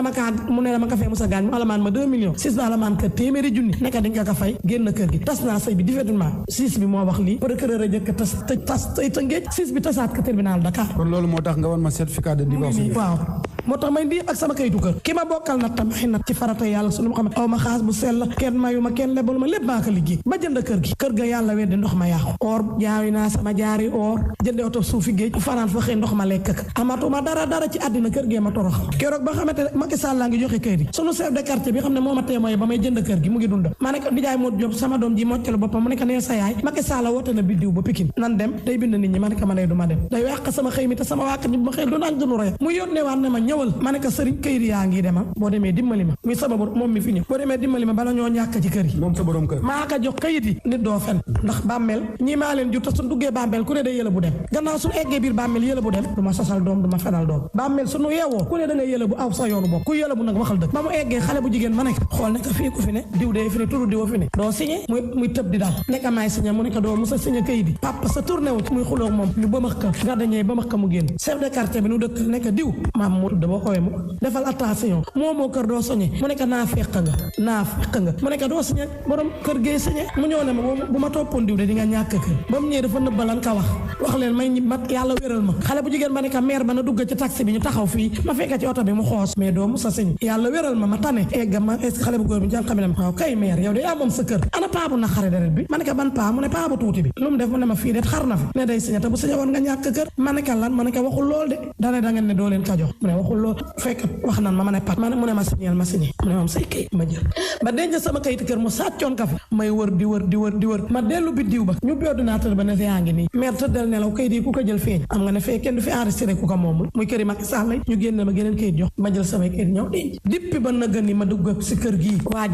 dama ka fay musa gaañ mu alamaan ma 2 millions 6 ba alamaan ka téeméeri junni nekk di nga ko fay génn kër gi tas naa sëy bi définitivement 6 bi moo wax lii procureur a jëkk tas Tëngéej 6 bi tasaat ko tribunal Dakar kon loolu moo tax nga wan ma certificat de divorce waaw moo tax may di ak sama kayitu kër ki ma bokkal nag tam xëy na ci farata yàlla su ma xam aw ma xaas bu sell kenn mayu ma kenn lebal ma lépp maa ko liggéey ba jënd kër ga yàlla weddi ndox ma yàqu or jaawi naa sama jaari or jënde oto suufi géej fanaan fa xëy ndox ma lekk ak amatuma dara ci àddina kër gee ma torox keroog ba xamante Macky Sall laa ngi joxe kayit yi sunu chef de quartier bi xam ne moo ma témoin ba may jënd kër gi mu ngi dund ma ne ko Ndiaye Modou Diop sama doom ji moccalu boppam mu ne ko nee sa yaay Macky Sall woote na biddiw ba Pikine nan dem day bind nit ñi ma ne ko ma ne du ma dem day yàq sama xëy mi te sama waa kër ñi bu ma xëy doon añ dunu rey mu yónnee waat ne ma ñëwal ma ne ko sëriñ këyit yaa ngi demal boo demee dimbali ma muy sama borom moom mi fi ñëw boo demee dimbali ma bala ñoo ñàkk ci kër yi moom sa borom kër maa ko jox këyit yi nit doo fen ndax bàmmeel ñii maa leen jur te suñ duggee bàmmeel ku ne day yëla bu dem gannaaw suñu eggee biir bàmmeel yëla bu dem du ma sosal doom du ma fenal doom bàmmeel suñu yeewoo ku ne da ngay yëla bu aw sa yoonu bopp ku yëla bu nag waxal dëgg ba mu eggee xale bu jigéen ma nekk xool ne ko fii ku fi ne diw dee fi ne turu diw fi ne doo signé muy tëb di daal nekk maay signé mu nekk doo musa signé këyit yi papa sa tourné wu muy xuloo moom ñu bëmax ka gardañee bëmax ka mu génn chef de quartier bi nu dëkk nekk diw maam mu tudd boo xoolee mu defal attention moo kër doo soñé mu nekk naa fekk nga mu nekk doo signé borom kër gee signé mu ñëw ne ma bu ma toppoon diw de di nga ñàkk kër ba mu ñëwee dafa nëbbalan ka wax leen may mat yàlla wéral ma xale bu jigéen ba nekk maire ba na dugg ci taxi bi ñu taxaw fii ma fekk ci oto bi mu xoos mais doo musa signé yàlla wéral ma tane egga ma est-ce que xale bu góor bi jàng xam ne waaw kay maire yow de yaa moom sa kër ana paa bu naqare deret bi ma nekk ban paa mu ne paa bu tuuti bi lu mu def mu ne ma fii de xar na fi ne day signé te bu signé woon nga ñàkk kër ma nekk lan ma nekk waxul lool de dane da ngeen ne doo leen ka jox mu ne waxul lool fekk wax nan ma ne pat mu ne ma signé ma signé mu ne moom say kayit ma jël ba denc sama kayit kër mu sàccoon ka fi may wër di wër ma dellu bi diw ba ñu bi ordinateur ba ne yaa ngi nii maire tëddal nelaw kayit yi ku ko jël feeñ am nga ne fee kenn du fi enregistré ku ko moomul muy kër yi Macky Sall lay ñu génn ma geneen kayit jox ma jël samay kayit ñëw denc dippi ba na gën ni ma dugg si kër gii waa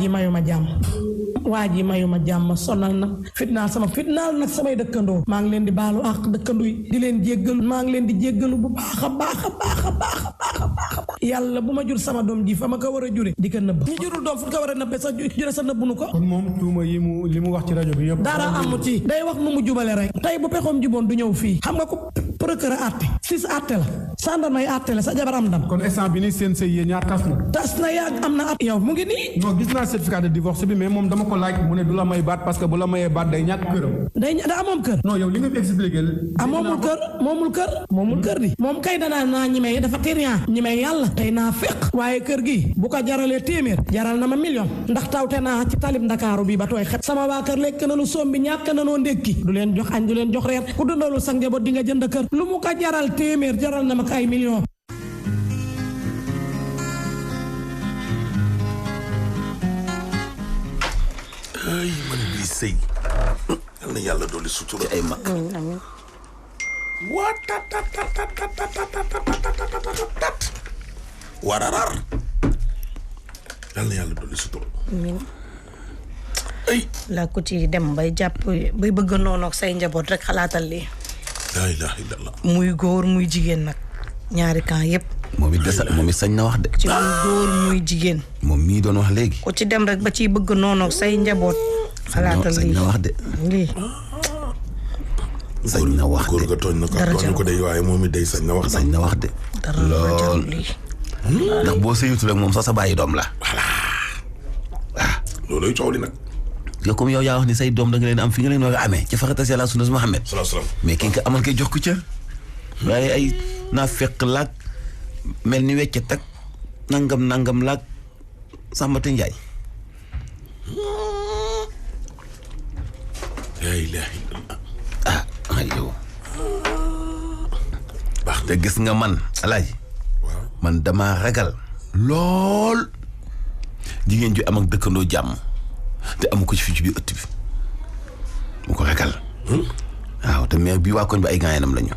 ji mayu ma jàmm sonal na fitnaal nag samay dëkkandoo maa ngi leen di baalu àq dëkkandoo yi di leen jéggalu maa ngi leen di jéggalu bu baax a yàlla bu ma jur sama doom ji fa ma ko war a jure di ko nëbb ñu jurul doom fu ko war a nëbbe sa jure sa nëbbunu ko kon moom tuuma li mu wax ci rajo bi yëpp dara amu ci day wax nu mu jubale rek tey bu pexoom juboon du ñëw fii xam nga ko procureur àtte 6 àtte la gendarme àtte la sa jabar am ndam kon instant bi ni seen sëy yéen ñaar tas na yàgg am na at yow mu ngi nii non gis naa certificat de divorce bi mais moom dama ko laaj mu ne du la may baat parce que bu la mayee baat day ñàkk këram daa moom kër non yow li nga expliqué moomul kër di moom kay danaa naa ñimee dafa térian ñimee yàlla tey naa fekk waaye kër gi bu ko jaralee téeméer jaral na ma million ndax tawte naa ci talib Ndakaaru bi ba tooy xet sama waa kër lekk nanu soom bi ñàkk nanoo ndékki du leen jox añ du leen jox reer ku dundalul sa njaboot di nga jënd kër lu mu ko jaral téeméer jaral na ma ko ay million ay man bii sëy yal na yàlla dolli sutura ay mag waa tat wararar yal na yàlla dolli sutura ay la ku ci dem bay jàpp bay bëgg noonu ak say njaboot rek xalaatal lii laa ilaaha illallah muy góor muy jigéen nag ñaari camp yépp moom it sañ na wax de ci muy góor muy jigéen moom mii doon wax léegi ku ci dem rek ba ciy bëgg noonu ak say njaboot xalaatal lii sañ na wax de lii sañ na wax de góor ga tooñ na ko day waaye moom it day sañ na wax de lool ndax boo sëyutu rek moom sa bàyyi doom la voilà waaw looluy coow li nag yow comme yow yaa wax ni say doom da nga leen am fi nga leen war a amee ci farata Yàlla sunna Muhammad salaam mais ki nga amal koy jox ko cër waaye ay naa fekk laag mel ni weccet ak nangam laag Sambata Njaay laa ilaaha illallah ay yow baax te gis nga man Alaaji man dama ragal lool jigéen ju am ak dëkkandoo jàmm te amu ko ci fii ci biir ëtt bi mu ko ragal waaw te mais bii waa koñ bi ay gaañanam lañu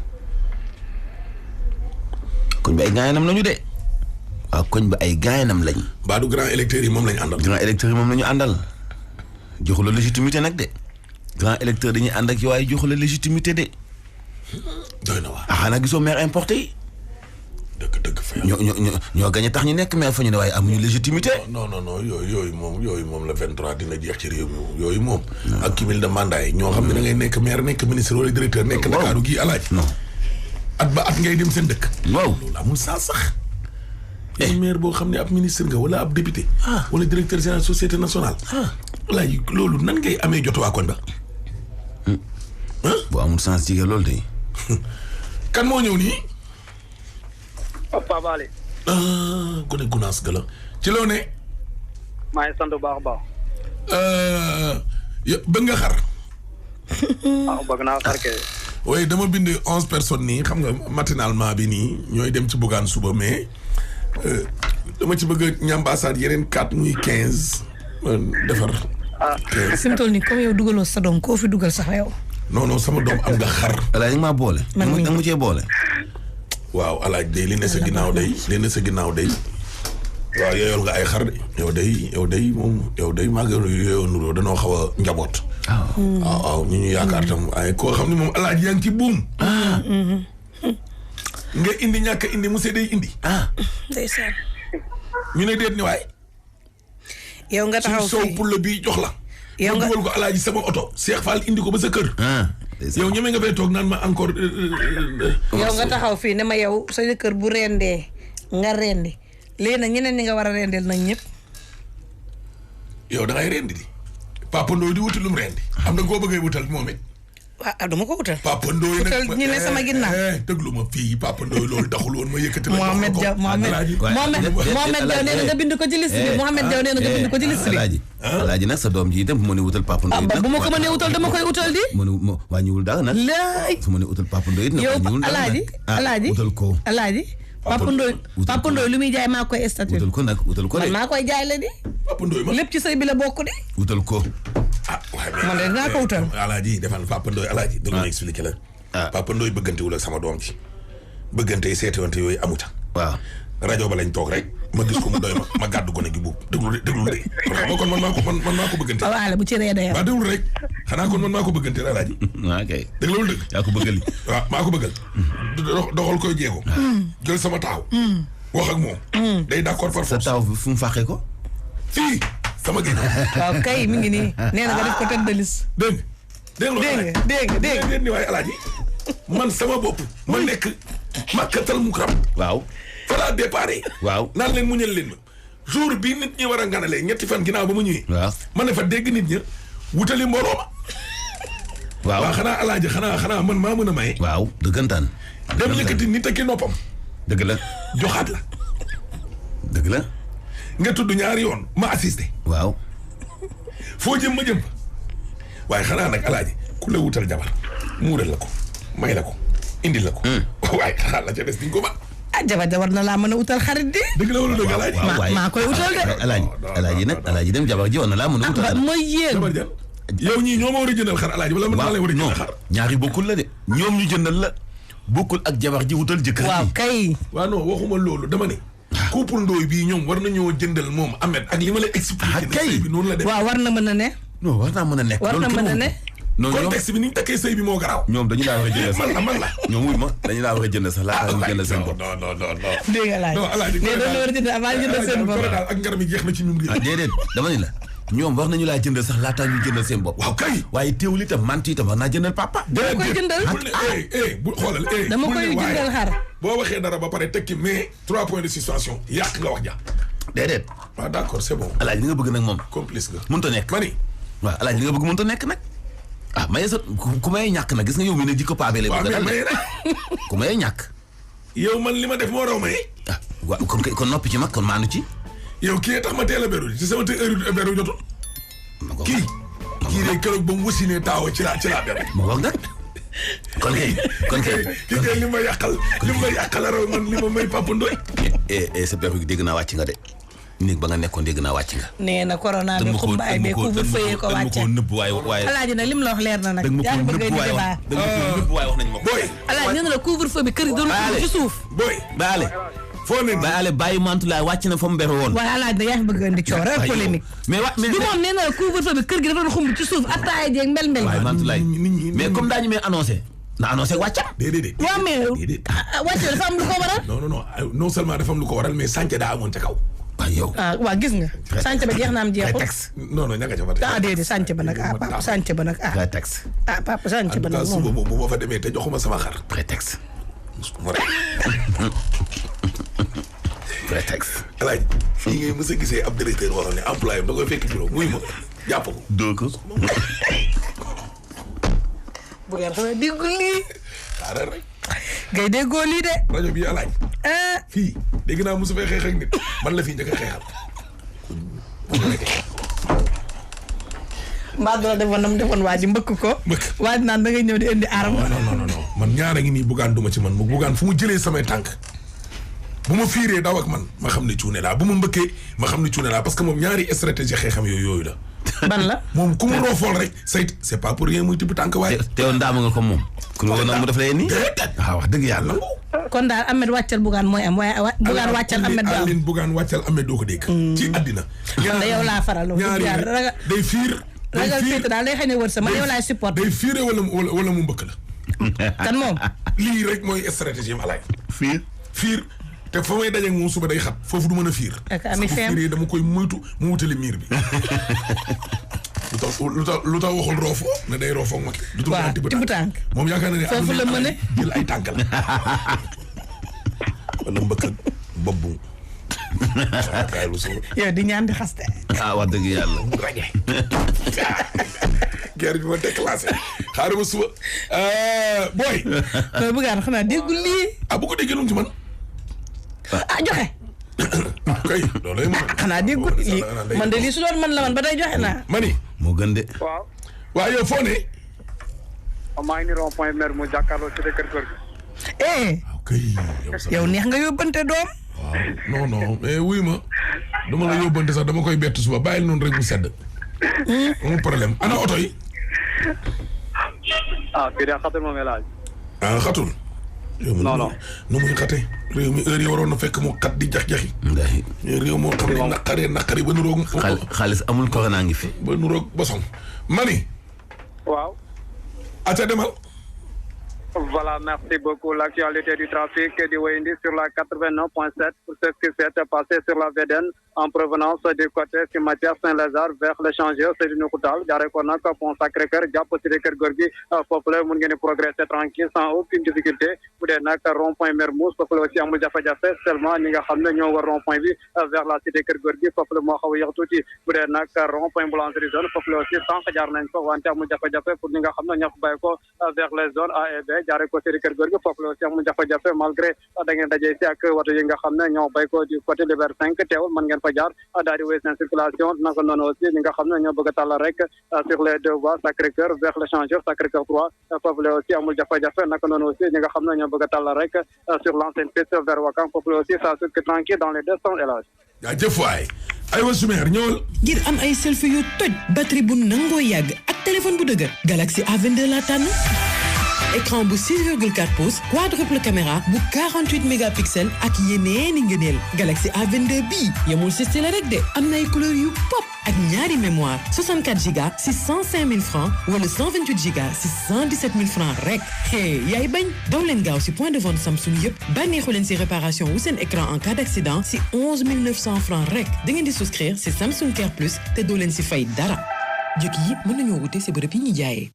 de waa koñ bi ay gaañanam lañ baa du grand électeurs yi moom lañu àndal joxu la légitimité nag de grand électeur dañuy ànd ak yow waaye joxu la légitimité de doy na waar xanaa gisoo maire importé yi dëgg fa ñoo gañ a tax ñu nekk maire fa ñu ne waaye amuñu légitimité. non yooyu moom la 23 dina jeex ci réew mi yooyu moom. ak cumul de mandat yi ñoo xam ne da ngay nekk maire nekk ministre wala directeur nekk Ndakaaru gii alaaj non at ba at ngay dem seen dëkk. waaw loolu amul saa sax. maire boo xam ne ab ministre nga wala ab député. wala directeur général société nationale. alaaj loolu nan ngay amee jot waa koñ ba. boo amul sens jigéen loolu de. kan moo ñëw nii. Papa Bale. gone gunaas ga la ci loo ne. maa ngi sant bu baax a baax. bëgg nga xar. bëgg naa xar kay. oui dama bind 11 personnes nii xam nga matinalement bi nii ñooy dem ci Bougane suba mais dama ci bëgg a ñambaasaat yeneen 4 muy 15 defar. fi mu toll nii comme yow dugaloo sa doom koo fi dugal sax yow. non sama doom am nga xar. ala yi maa boole. man mii mu cee boole. waaw alaaj day li ne sa ginnaaw day waaw yooyool nga ay xar de yow day moom yow day maa ngi yooyoo nuroo danoo xaw a njaboot waaw ñu yaakaar tam ay koo xam ne moom alaaj yaa ngi ci buum nga indi ñàkk indi monsieur day indi ndeysaan ñu ne déet ni waay yow nga taxaw sow pour le bii jox la yow nga dugal ko alaaji sama oto Cheikh Fall indi ko ba sa kër yow ñeme nga fay toog naan ma encore yow nga taxaw fii ne ma yow sa kër bu rendee nga rendi léegi nag ñeneen ñi nga war a rendeel nag ñëpp yow da ngay rendi di Papa Ndoye di wuti lum rendi am na koo bëggee wutal moom it waaw dama ko wutal Papa Ndoye nag ñu ne sama ginnaaw déglu ma fii Papa Ndoye loolu taxul woon ma yëkkati la Mohamed Diaw nee na nga bind ko ci liste bi Mohamed Diaw nee na nga bind ko ci liste bi alaaji nag sa doom ji itam bu ma ne wutal Papa Ndoye bu ma ko mënee wutal dama koy wutal di ma wàññiwul dara nag su ma ne wutal Papa Ndoye it nag wàññiwul dara nag alaaji wutal ko alaaji Papa Ndoye lu muy jaay maa koy statut wutal ko man maa koy jaay la di Papa Ndoye ma lépp ci sëy bi la bokk de wutal ko man de dinaa ko wutal alaaji defal Papa Ndoye alaaji da nga expliqué la Papa Ndoye bëggantewul ak sama doom ji bëggante yi seetiwante yooyu amuta waaw rajo ba lañ toog rek ma gis ko mu doy ma gàddu gone gi buub déglu de kon xam nga kon man maa ko bëggante waale bu ci ree day waaw déglu rek xanaa kon man maa ko bëggante alaaji ok dëgg loolu dëgg yaa ko bëggali waaw maa ko bëggal doxal koy jéego jël sama taaw wax ak moom day d'accord par force sa taaw fu mu fàqee ko fii sama génn waaw kay mi ngi nii nee na nga def ko tête de liste dégg ni waaye alaaji man sama bopp ma nekk Makkatal Mukarram waaw fa laa déparé waaw naan leen muñal leen ma jour bi nit ñi war a nganalee ñetti fan ginnaaw ba ma ñëwee waaw ma ne fa dégg nit ña wutali mbooloo ma waaw xanaa alaaji xanaa man maa mën a maye waaw dëggantaan dem yëkkati nit ak ki noppam dëgg la joxaat la dëgg la nga tudd ñaari yoon ma assisté waaw foo jëm ma jëm waaye xanaa nag alaaji ku la wutal jabar muural la ko may la ko indil la ko waaye xanaa la ca des di nga ko ba jabar na laa mën a utal xarit di dëgg la wala dëgg alaaji maa koy utal de alaaji dem jabar ji war na laa mën a utal mooy yéen jabar jan yow ñii ñoo ma war a jëndal xar alaaji wala man maa lay war a jëndal xar ñaari bokkul la de ñoom ñu jëndal la bokkul ak jabar ji wutal jëkkër waaw kay waaw non waxuma loolu dama ne couple Ndoye bii ñoom war nañoo jëndal moom Ahmed ak li ma lay expliqué kay bi noonu la def waaw war na mën a ne non war naa mën a nekk war na mën a ne contexte bi ni ñu takkee sëy bi moo garaaw ñoom dañu laa war a jëndal man la ñoom wuy ma dañu laa war a jëndal sax laata ñu jëndal seen bopp non dégg nga laaj alaaji ne dañu war a jëndal avant jëndal seen bopp daal ak ngaram yi jeex na ci ñun déedéet dama ni la ñoom war nañu laa jëndal sax laataa ñu jëndal seen bopp waaw kay waaye teewul itam mant itam war naa jëndal papa dama koy jëndal bu xoolal dama koy jëndal xar boo waxee dara ba pare tekki mais 3 points de suspension yàq nga wax ja déedéet waaw d'accord c'est bon alaaji li nga bëgg nag moom complice nga mënut a nekk mani waaw alaaji li nga bëgg mënut a nekk nag ah maye sa ku may ñàkk nag gis nga yow mi ne jikko paabee lay bëgg dal ku may ñàkk yow man li ma def moo raw maye ah waaw kon noppi ci mag kon maanu ci yow kii tax ma teel a beru ci sama heure beru jotul kii de keroog ba mu wasinee taawa ci laa beru ma wax nag kon kay kii kay li ma yàqal raw man li ma may Papa Ndoye sa beru gi dégg naa wàcc nga de néeg ba nga nekkoon dégg naa wàcc nga nee na corona bi xumbaay be ku bu fëyee ko wàcce nëbb waaye alaaji nag lim la wax leer na nag yaa ngi bëgg a di débat nëbb waaye wax nañ ma ko booy alaaji nee na la couvre-feu bi kër yi doon ci suuf booy baale foo ne baale bàyyi Mantoulaye wàcc na fa mu beru woon waaye alaaji nag yaa ngi bëgg a indi coow rek polémique mais du moom nee na la couvre-feu bi kër gi dafa doon xumb ci suuf attaaya jeeg mbel waaye Mantoulaye mais comme daañu may annoncé na annoncé wàcca déedéet waaw mais wàcce dafa am lu ko waral non seulement dafa am lu ko waral mais sànce daa amoon ca kaw waaw yow waaw gis nga sànce ba jeex na am jeexul non ñanga ca fa déedéet sànce ba nag papa sànce ba nag prétexte papa sànce ba nag moom bu ma fa demee te joxuma sama xar prétexte prétexte alaaj fii ngay mës a gisee ab directeur waroon ne employé da koy fekk bureau muy ma jàpp ko doo ko bu ngeen xamee déggul lii xaaral rek ngay déggoo lii de rajo bi alaaj fii dégg naa mosu fee xeex ak nit man la fii njëkk a xeexal mbaa du la defoon waa ji mbëkk ko waa ji naan da ngay ñëw di indi arme non man ñaara ngi nii bugaan duma ci man mu bugaan fu mu jëlee samay tànk bu ma fiiree daw ak man ma xam ne cuune laa bu ma mbëkkee ma xam ne cuune laa parce que moom ñaari stratégie xeexam yooyu la ban la moom ku mu roofool rek sayt c'est pas pour rien muy tibb tànk waaye teew ndaama nga comme moom ku woon nag mu def lay nii. waaw wax dëgg yàlla. kon daal Ahmed wàccal Bougane mooy am waaye Bougane wàccal Ahmed du am. Aline Bougane wàccal Ahmed doo ko dégg. ci àddina. da yow laa faral ñaari day fiir. ragal féete daal day xëy na wër sama yow laay support. day fiire wala mu mbëkk la. kan moom. lii rek mooy stratégie am alaay. fiir te fa may dajeeg moom suba day xat foofu du mën a fiir. ak ami feem fiir dama koy moytu mu wutali miir bi. lu tax waxul roofo ne day roofoo ak Macky. waaw tibb tànk moom yaakaar na ne foofu la mëne jël ay tànk la. wala mbëkk ak bopp bu. yow di ñaan di xaste. wax dëgg yàlla. rajo. guerre bi ma déclassé xaaral ma suba. booy. Bougane xanaa déggul lii. bu ko déggee lu mu ci man. joxe. kay loolu lay mën. xanaa déggul lii man de lii su doon man la man ba day joxe naa. mani moo gën de. waaw. waaw yow foo ne. maa ngi ni rond point maire mu jàkkaarloo ci kër gi. yow neex nga yóbbante doom. waaw non mais wuy ma dama la yóbbante sax dama koy bett suba bàyyil noonu rek mu sedd. amul problème ana oto yi. fii de xatul moom El Hadj. xatul. non nu muy xate réew mi heure yi waroon na fekk mu xat di jax-jaxi. réew moo xam ne naqari ba nuroog. xaalis amul corona ngi fi. ba nuroog boson. mani. waaw. aca demal. Voilà, merci beaucoup. L'actualité du trafic di wéyandi sur la 89.7 pour ce qui s'est passé sur la VDN en provenance du côté cimetière Saint-Lazare vers l'échangeur Seydou Koutal jaaree ko nag pont Sacré-Cœur jàpp ci kër góor gi foofu la mun ngeen di progresser tranquille sans aucune difficulté bu dee nag rond-point Mermoz foofu la aussi amul jafe-jafe seulement ñi nga xam ne ñoo war rond-point bi vers la cité kër góor gi foofu la moo xaw a yéex tuuti bu dee nag rond-point boulangerie zone foofu la aussi sànq jaar nañ ko wante amul jafe-jafe pour ñi nga xam ne ñoo bàyyi ko vers les zones A et B jaaree ko ci kër góor gi foofu la aussi amul jafe-jafe malgré da ngeen dajee si ak woto yi nga xam ne ñoo bay ko du côté Liberté 5 teewul mën ngeen fa jaar daal di wéy seen circulation naka noonu aussi ñi nga xam ne ñoo bëgg a tàllal rek sur les deux voies Sacré-Cœur vers l'échangeur Sacré-Cœur 3 foofu la aussi amul jafe-jafe naka noonu aussi ñi nga xam ne ñoo bëgg a tàllal rek sur l'ancienne piste vers Ouakam foofu la aussi ça circule tranquille dans les deux sens élage jaajëf waay aywa Soumer ñëwal. ngir am ay selfie yu toj batterie bu nangoo yàgg ak téléphone bu dëgër Galaxy A22 la tànn écran bu 6,4 pouces quadruple caméra bu 48 mégapixels ak yeneeni ngëneel Galaxy A22 bii yemul si style rek de am na ay couleurs yu pop ak ñaari mémoire 64 Go si 105 000 francs wala 128 Go si 117 000 francs rek yaay bañ daw leen gaaw si point de vente Samsung yëpp bànneexu leen si réparation wu seen écran en cas d'accident si 11 900 francs rek da ngeen di souscrire si Samsung Care Plus te doo leen si fay dara jokk yi mën nañoo wute si bërëb yi ñu jaayee.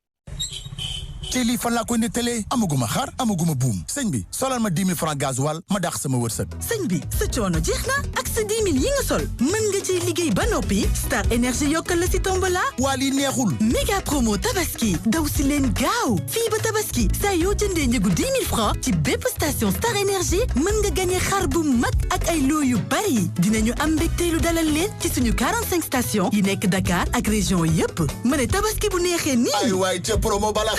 ci lii fan laa koy nettalee amaguma xar amaguma buum sëñ bi solal ma 10 000 francs gasoil ma dàq sama wërsëg. sëñ bi sa coono jeex na ak sa 10 000 yi nga sol mën nga ci liggéey ba noppi Star Énergie yokkal la si tombola. waa lii neexul. méga promo tabaski daw si leen gaaw fii ba tabaski saa yoo jëndee njëgu 10 000 francs ci bépp station Star Énergie mën nga gagné xar bu mag ak ay loo yu bari dinañu am mbégteelu dalal leen ci suñu 45 stations yi nekk Dakar ak région yépp ma ne tabaski bu neexee nii. ay waay ca promo bala.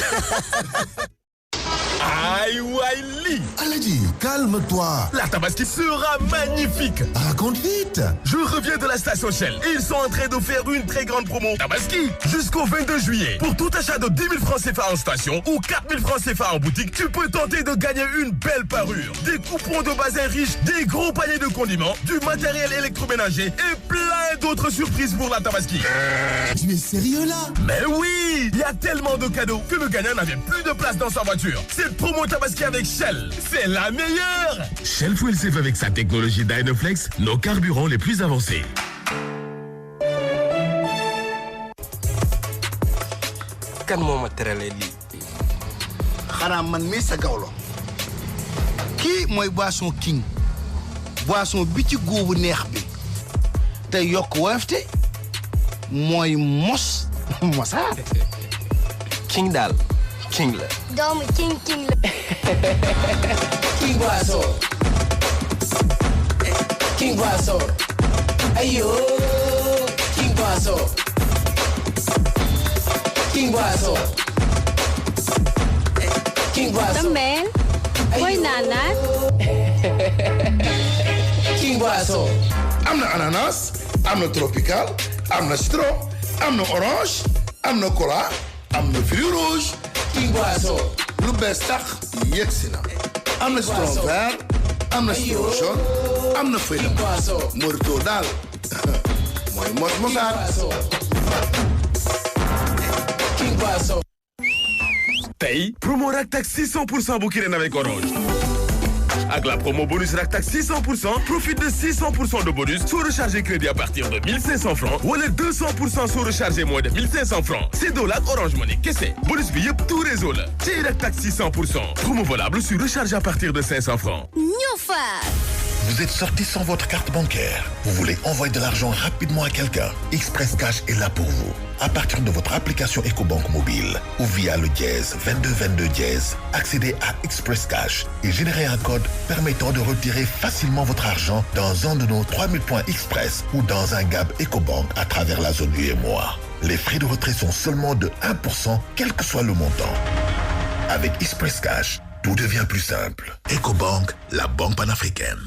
Aïe, ouais, li. Aladi, calme-toi. La Tabaski sera magnifique. Raconte vite. Je reviens de la station Shell. Ils sont en train de faire une très grande promo Tabaski jusqu'au 22 juillet. Pour tout achat de 10 000 francs CFA en station ou 4 000 francs CFA en boutique, tu peux tenter de gagner une belle parure, des coupons de bazin riches, des gros paniers de condiments, du matériel électroménager et plein d'autres surprises pour la Tabaski. Tu es sérieux là? Mais oui, il y a tellement de cadeaux que le gagnant n'avait plus de place dans sa voiture. C'est promo Tabaski avec Shell, c'est la meilleure. Shell Fuel Safe avec sa technologie Dynaflex, nos carburants les plus avancés. kan moo ma teralee lii. xanaa man mii sa gawlo kii mooy boisson king boisson bi ci góobu neex bi te yokk woyofte mooy mos mosaat. king daal king la. doomu king la. king boisson. king boisson. ayo king boisson. king boisson. king boisson. Tambel. Boy nanan. king boisson. am na ananas am na tropical am na citron am na orange am na cola am na fruit rouge. king boisson. lu bees tax yegsi na am na citron vert am na citron jaune am na feuille de Morito daal mooy mos mosaat. King Boisson. Tey promo Raktak 600% bu Kirène avec Orange. Avec la promo bonus Raktak 600%, profite de 600% de bonus sur recharger crédit à partir de 1500 francs ou les 200% sur recharger moins de 1500 francs. C'est dollar Orange Money. Qu'est-ce que c'est? Bonus billet tout réseau là. C'est Raktak 600%. Promo valable sur recharge à partir de 500 francs. Vous êtes sorti sans votre carte bancaire. Vous voulez envoyer de l'argent rapidement à quelqu'un. Express Cash est là pour vous. À partir de votre application EcoBank mobile ou via le dièse 2222 dièse, accédez à Express Cash et générez un code permettant de retirer facilement votre argent dans un de nos 3000 points express ou dans un GAB EcoBank à travers la zone UEMOA. Les frais de retrait sont seulement de 1%, quel que soit le montant. Avec Express Cash, tout devient plus simple. EcoBank, la banque panafricaine.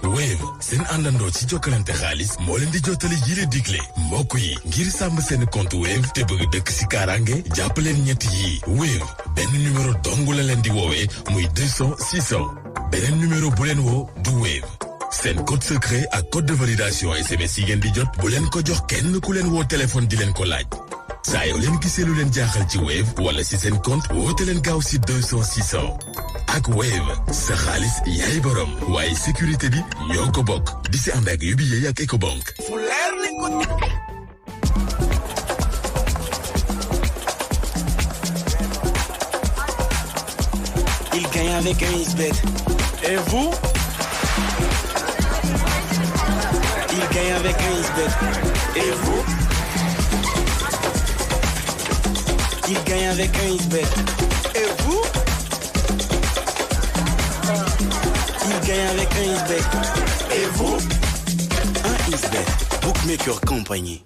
Wave seen àndandoo ci Jokkalante xaalis moo leen di jottali yile digle mbokk yi ngir sàmm seen compte Wave te bëgg dëkk ci kaaraange jàpp leen ñett yi Wave benn numéro dong la leen di woowee muy 200 600 beneen numéro bu leen woo du Wave seen code secret ak code de validation SMS yi ngeen di jot bu leen ko jox kenn ku leen woo téléphone di leen ko laaj saa yoo leen gisee lu leen jaaxal ci Wave wala ci seen compte woote leen gaaw ci 200 600 ak Wave sa xaalis yaay borom waaye sécurité bi ñoo ko bokk di si ànd ak UBA ak EcoBank. fu leer ni ko. Il gagne avec un XBet. Et vous? Il gagne avec un XBet. Et vous? Il gagne avec un XBet. Et vous? Il gagne avec un XBet. Et vous? Un XBet. Bookmaker Compagnie.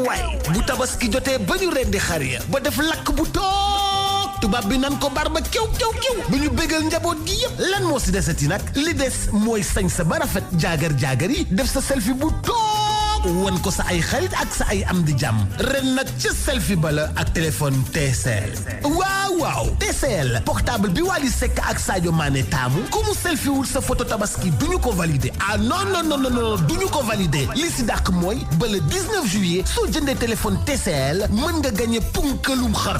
waay bu tabaski jotee ba ñu rendi xar ya ba def lakk bu toog tubaab bi nan ko barba kew bu ñu bégal njaboot gi yëpp lan moo si desati nag li des mooy sañ sa ba rafet jaagar yi def sa selfie bu toog wan ko sa ay xarit ak sa ay am di jàmm ren nag ca selfie bala ak téléphone TCL waaw TCL portable bi Wally Seck ak Sadio Mané taamu ku mu selfie wul sa photo tabaski duñu ko valider ah non duñu ko valider li si dàq mooy ba le 19 juillet soo jëndee téléphone TCL mën nga gagné punkalum xar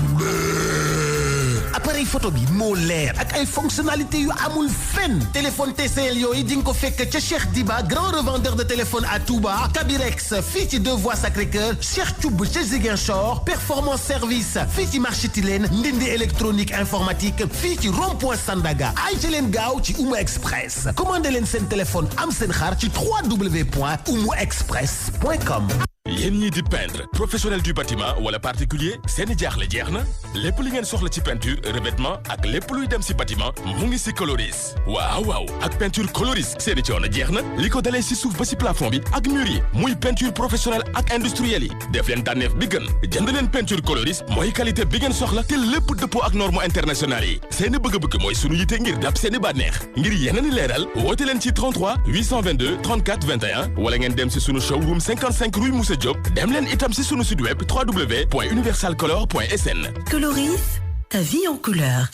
appareil photo bi moo leer ak ay fonctionnalités yu amul fenn téléphone TCL yooyu di nga ko fekk ca Cheikh Diba grand revendeur de téléphone à Touba Kabirex fii ci 2 voies Sacré-Cœur Cheikh Thioub ca Ziguinchor Performance Service fii ci marché Tilène Ndindi électronique informatique fii ci rond-point Sandaga ay ci leen gaaw ci Oumou Express commandé leen seen téléphone am seen xar ci www.oumouexpress.com. yéen ñii di peintre professionnel du bâtiment wala particulier seeni jaaxle jeex na lépp li ngeen soxla ci peinture revêtement ak lépp luy dem ci bâtiment mu ngi ci Coloris waaw ak peinture Coloris seeni coono jeex na li ko dalee ci suuf ba ci plafond bi ak mur yi muy peinture professionnelle ak industriel yi def leen tànneef bi gën jënd leen peinture Coloris mooy qualité bi ngeen soxla te lépp dëppoo ak normes internationales yi seeni bëgg-bëgg mooy sunu yite ngir dab seeni bànneex ngir yeneen i leeral woote leen ci 33 822 34 21 wala ngeen dem ci sunu showroom 55 rue Moussa Diop dem leen itam ci sunu site web www.universalcolor.sn. Coloris, ta vie en couleur.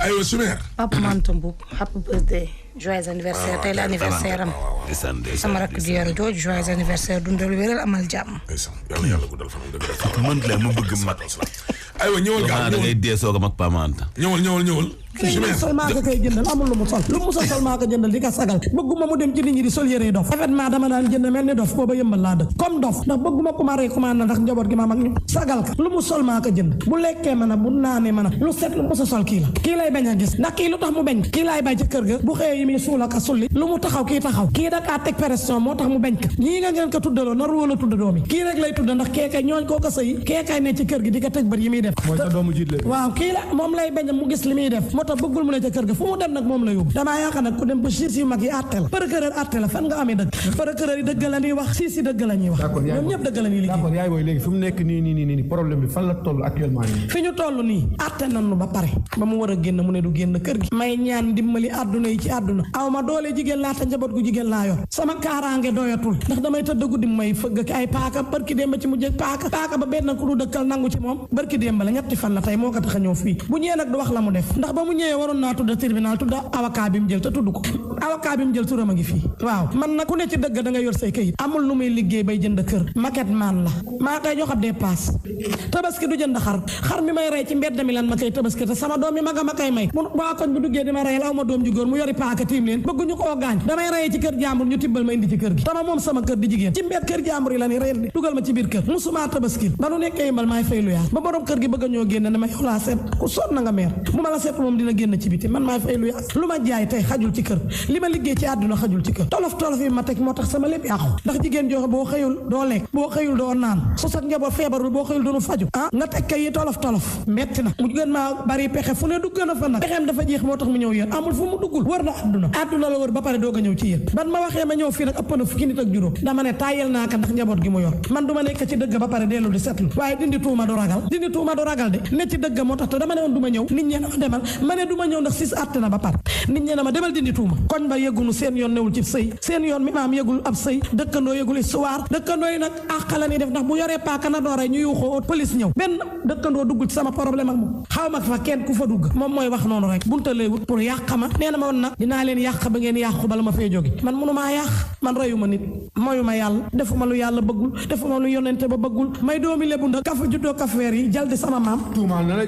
aywa Chimère. Papa Mantoumbouk happy birthday joyeux anniversaire tey la anniversaire am sama rakk di yor jooju joyeux anniversaire dundal wéral amal jàmm. yàlla guddal fan dëgg man la mu bëgg mag. aywa ñëwal gaaw da ngay dee soog a mag Pamanta. ñëwal. sol maa ko koy jëndal amul lu mu sol lu mu sol maa ko jëndal di ko sagal bëgguma mu dem ci nit ñi di sol yére dof événement dama daan jënd mel ni dof booba yëmbal laa dëkk comme dof ndax bëgguma ku ma rey commande ndax njaboot gi ma mag ñu sagal ka lu mu sol maa ko jënd bu lekkee mën a bu naanee mën a lu set lu mu sa sol kii la kii lay bañ a gis ndax kii lu tax mu bañ kii laay bay ci kër ga bu xëyee yi muy suul ak a sulli lu mu taxaw kii dakaa teg pression moo tax mu bañ ka ñii nga ngeen ko tuddaloo nar wala tudd doomi kii rek lay tudd ndax keekay ñooñ koo ko sëy keekay ne ci kër gi di ko teg bët yi muy def waaw kii la moom lay bañ mu gis li muy def tax bëggul mu ne ca kër ga fu mu dem nag moom la yóbbu damaa yaakaar nag ku dem ba siis yu mag yi àtte la procureur àtte la fan nga amee dëgg procureur yi dëgg la ñuy wax siis yi dëgg la ñuy wax ñoom ñëpp dëgg la ñuy liggéey d'accord yaay booy léegi fi mu nekk nii problème bi fan la toll actuellement nii fi ñu toll nii àtte nañu ba pare ba mu war a génn mu ne du génn kër gi may ñaan dimbali àdduna yi ci àdduna aw ma doole jigéen laa te njaboot gu jigéen laa yor sama kaaraange doyatul ndax damay tëdd guddi may fëgg ki ay paaka barki démb ci mujj paaka ba benn ku du dëkkal nangu ci moom barki démb la ñetti fan la tey moo ko tax a ñëw fii bu ñëwee nag du wax la mu def ndax ba mu ñëwee waroon naa tudd tribunal tudd avocat bi mu jël te tudd ko avocat bi mu jël turam a ngi fii waaw man nag ku ne ci dëgg da nga yor say këyit amul lu muy liggéey bay jënd kër maquette man la maa koy jox ab dépasse tabaski du jënd xar mi may rey ci mbedd mi lan ma koy tabaski te sama doom mi maga ma koy may mu waa koñ bi duggee di ma reyal aw ma doom ju góor mu yori paaka tiim leen bëgguñu koo gaañ damay reyee ci kër jàmbur ñu tibbal ma indi ci kër gi tama moom sama kër di jigéen ci mbedd kër jàmbur yi la ni reyal di dugal ma ci biir kër musuma tabaski ba nu nekkee yimbal maay fay lu yaas ba borom kër gi bëgg a ñoo génn ne ma yow laa seet ku sonn na nga meer bu ma la seet moom dina génn ci biti man maay fay lu yaas lu ma jaay tey xajul ci kër li ma liggéey ci àdduna xajul ci kër tolof yi ma teg moo tax sama lépp yàqu ndax jigéen joxe boo xëyul doo lekk boo xëyul doo naan su sa njaboot feebarul boo xëyul doonu faju nga teg kay yi tolof metti na mu gën maa bari pexe fu ne dugg na fa nag pexeem dafa jeex moo tax mu ñëw yéen amul fu mu duggul wër na àdduna la wër ba pare doog a ñëw ci yéen ban ma waxee ma ñëw fii nag ëpp na fukki nit ak juróom dama ne tàyyel naa ka ndax njaboot gi mu yor man du ma nekk ci dëgg ba pare dellu di setlu waaye dindi tuuma du ragal de ne ci dëgg moo tax te dama ne woon du ma ñëw nit ñee na ma demal ma ne du ma ñëw ndax sis àtte na ba pare nit ñee na ma demal dindi tuuma koñ ba yëgunu seen yoon newul ci sëy seen yoon mi maam yëgul ab sëy dëkkandoo yëgul histoire dëkkandoo yi nag àqala ni def ndax bu yoree paaka na doore ñu yuuxoo police ñëw benn dëkkandoo duggul ci sama problème ak moom xaw ma fa kenn ku fa dugg moom mooy wax noonu rek bunta lay wut pour yàq ma nee na ma woon nag dinaa leen yàq ba ngeen yàqu bala ma fee jóge man mënumaa yàq man reyuma nit moyuma yàlla defuma lu yàlla bëggul defuma lu yonente ba bëggul may doomi lebu nag kafa juddoo kafeer yi jal di sama maam tuumaal na la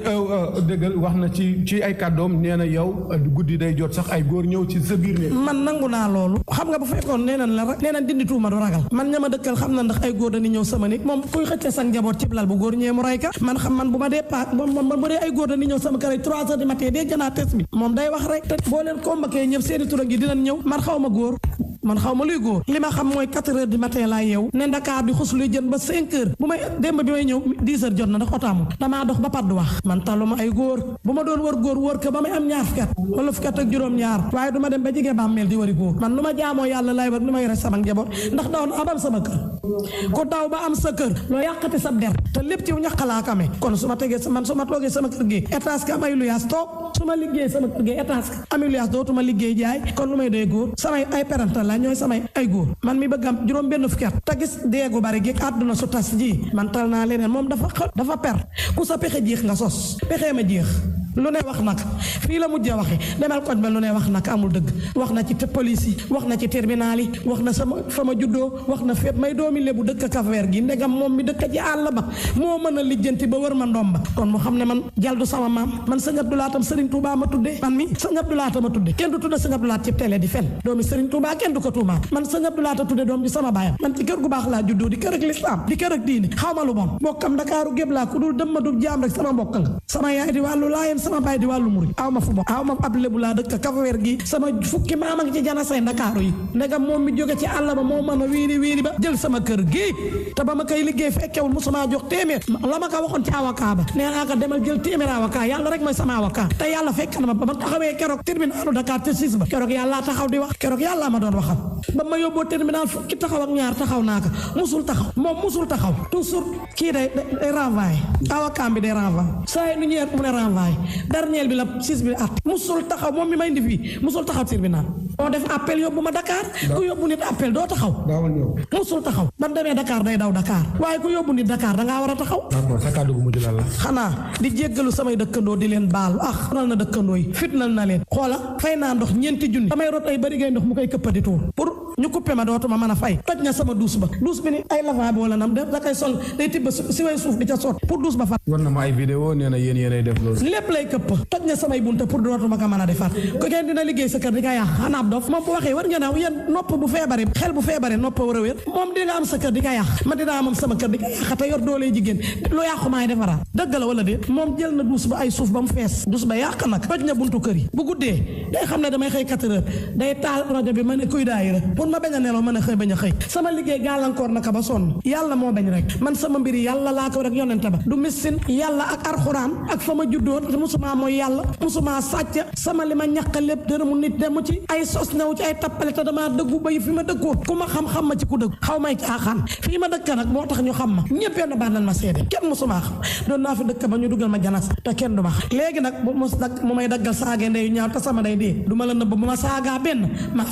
dëggal wax na ci ay kàddoom nee na yow guddi day jot sax ay góor ñëw ci sa biir ne man nangu naa loolu xam nga bu fekkoon nee nañ la rek nee nañ dindi tuuma du ragal man ña ma dëkkal xam na ndax ay góor dañuy ñëw sama nit moom kuy xëcce sa njaboot ci lal bu góor ñëwee mu rey ka man xam man bu ma dee paak bu dee ay góor dañuy ñëw sama kër ay 3 heures du matin dégg naa test bi moom day wax rek te boo leen convoqué ñëpp seeni tur gi dinañ ñëw man xaw ma góor man xaw ma luy góor li ma xam mooy 4 heures du matin laa yeew ne Dakar di xus luy jën ba 5 heures bu may démb bi may ñëw 10 heures jot na ndax otaamu damaa dox ba pat du wax man taluma ay góor bu ma doon wër góor wër ko ba may am ñaar fukki at wala fukki at ak juróom-ñaar waaye du ma dem ba jigee bàmmeel di wari góor man lu ma jaamoo yàlla lay war lu ma yore sama njaboot ndax daw na abam sama kër ku daw ba am sa kër loo yàqati sa der te lépp ci ñaqalaa kame kon su ma tegee man su ma toogee sama kër gi étage ka am ay luyaas toog su ma liggéey sama kër gi étage ka am luyaas dootuma liggéey jaay kon lu may doy góor samay ay parental la ñooy samay ay góor man mi bëgg am juróom benn fukki at te gis deegu bari gi àdduna su tas ji man tal naa leneen moom dafa per ku sa pexe jeex nga sos pexe ma jeex lu ne wax nag fii la mujjee waxe demal koñ ba lu ne wax nag amul dëgg wax na ci police yi wax na ci terminal yi wax na fa ma juddoo wax na fépp may doomi lebu dëkk Cap-Vert gi ndegam moom mi dëkk ci àll ba moo mën a lijjanti ba wër ma ndomba kon mu xam ne man jaldu sama maam man sëñ Abdou Lahat tam Serigne Touba ma tudde man mi sëñ Abdou Lahat ma tudde kenn du tudde sëñ Abdou Lahat ci télé di fen doomi Serigne Touba kenn du ko tuumaa man sëñ Abdou Lahat tudde doom di sama baayam man ci kër gu baax laa juddoo di kër ak lislaam di kër ak diine xaw ma lu bon bokkam Dakaaru gépp laa ku dul dem ma du jaam rek sama mbokk nga sama yaay di wàllu laayeen sama baay di wàllu murid aw ma fu bokk aw ma ab lebu laa dëkk Cap-Vert gi sama fukki maama ngi ci jana say Ndakaaru yi ndegam moom mi jóge ci àll ba moo mën a wiiri ba jël sama kër gi te ba ma koy liggéey fekkewul musuma jox téeméer la ma ko waxoon ci avocat ba nee naa ko demal jël téeméer avocat yàlla rek mooy sama avocat te yàlla fekk na ma ba ma taxawee keroog terminalu Dakar te 6 ba keroog yàlla taxaw di wax keroog yàlla ma doon waxal ba ma yóbboo terminal fukki taxaw ak ñaar taxaw naa ko musul taxaw toujours kii day renvoyé avocat bi day renvoyé saa yi nu ñëwee mu ne renvoyé dernier bi la 6 bi at musul taxaw moom mi may indi fii musul taxaw tribunal moo def appel yóbbu ma Dakar ku yóbbu nit appel doo taxaw musul taxaw ban demee Dakar day daw Dakar waaye ku yóbbu nit Dakar dangaa war a taxaw sa kàddu gu mujj la xanaa di jéggalu samay dëkkandoo di leen baalu xonal na dëkkandoo yi fitnal na leen xoola fay naa ndox 4 junni damay rot ay bari ngay ndox mu koy këppadi tuur pour ñu coupé ma dootuma mën a fay toj na sama douche bi ni ay lavabo la nam da koy sol day tibb si way suuf di ca soot pour douche ba fat war na ma ay vidéo nee na yéenay def loolu lépp lay këpp toj na samay bunta pour dootuma ko mën a defaat ko kenn dina liggéey sa kër di ka yàq xanaa ab dof moom bu waxee war ngeen a yéen nopp bu feebare xel bu feebare nopp war a wér moom di nga am sa kër di ka yàq man dinaa am sama kër di ka yàq te yor doole jigéen lu yàqu maay defaraat dëgg la wala déet moom jël na douche ba ay suuf ba mu fees douche ba yàq nag toj na buntu kër yi bu guddee day xam ne damay xëy 4 heures day taal rajo bi ma ne kuy daayira pour ma bañ a nelaw mën a xëy bañ a xëy sama liggéey gàllankoor naka ba sonn yàlla moo bañ rek man sama mbiri yàlla laa ko rek yonente ba du missin yàlla ak arxuraan ak fa ma juddoo musuma mooy yàlla musuma sàcc sama li ma ñàkk lépp dërëmu nit demu ci ay sos new ci ay tappale te damaa dëggu ba fi ma dëkkoon ku ma xam-xam ma ci ku dëgg xaw may caaxaan fii ma dëkk nag moo tax ñu xam ma ñëpp benn baat lañ ma seede kenn musuma xam doon naa fi dëkk ba ñu dugal ma janas te kenn du ma xam léegi nag bu mos nag mu may daggal saagee ndeyu ñaaw te sama day dee du ma la nëbb bu ma saagaa benn maa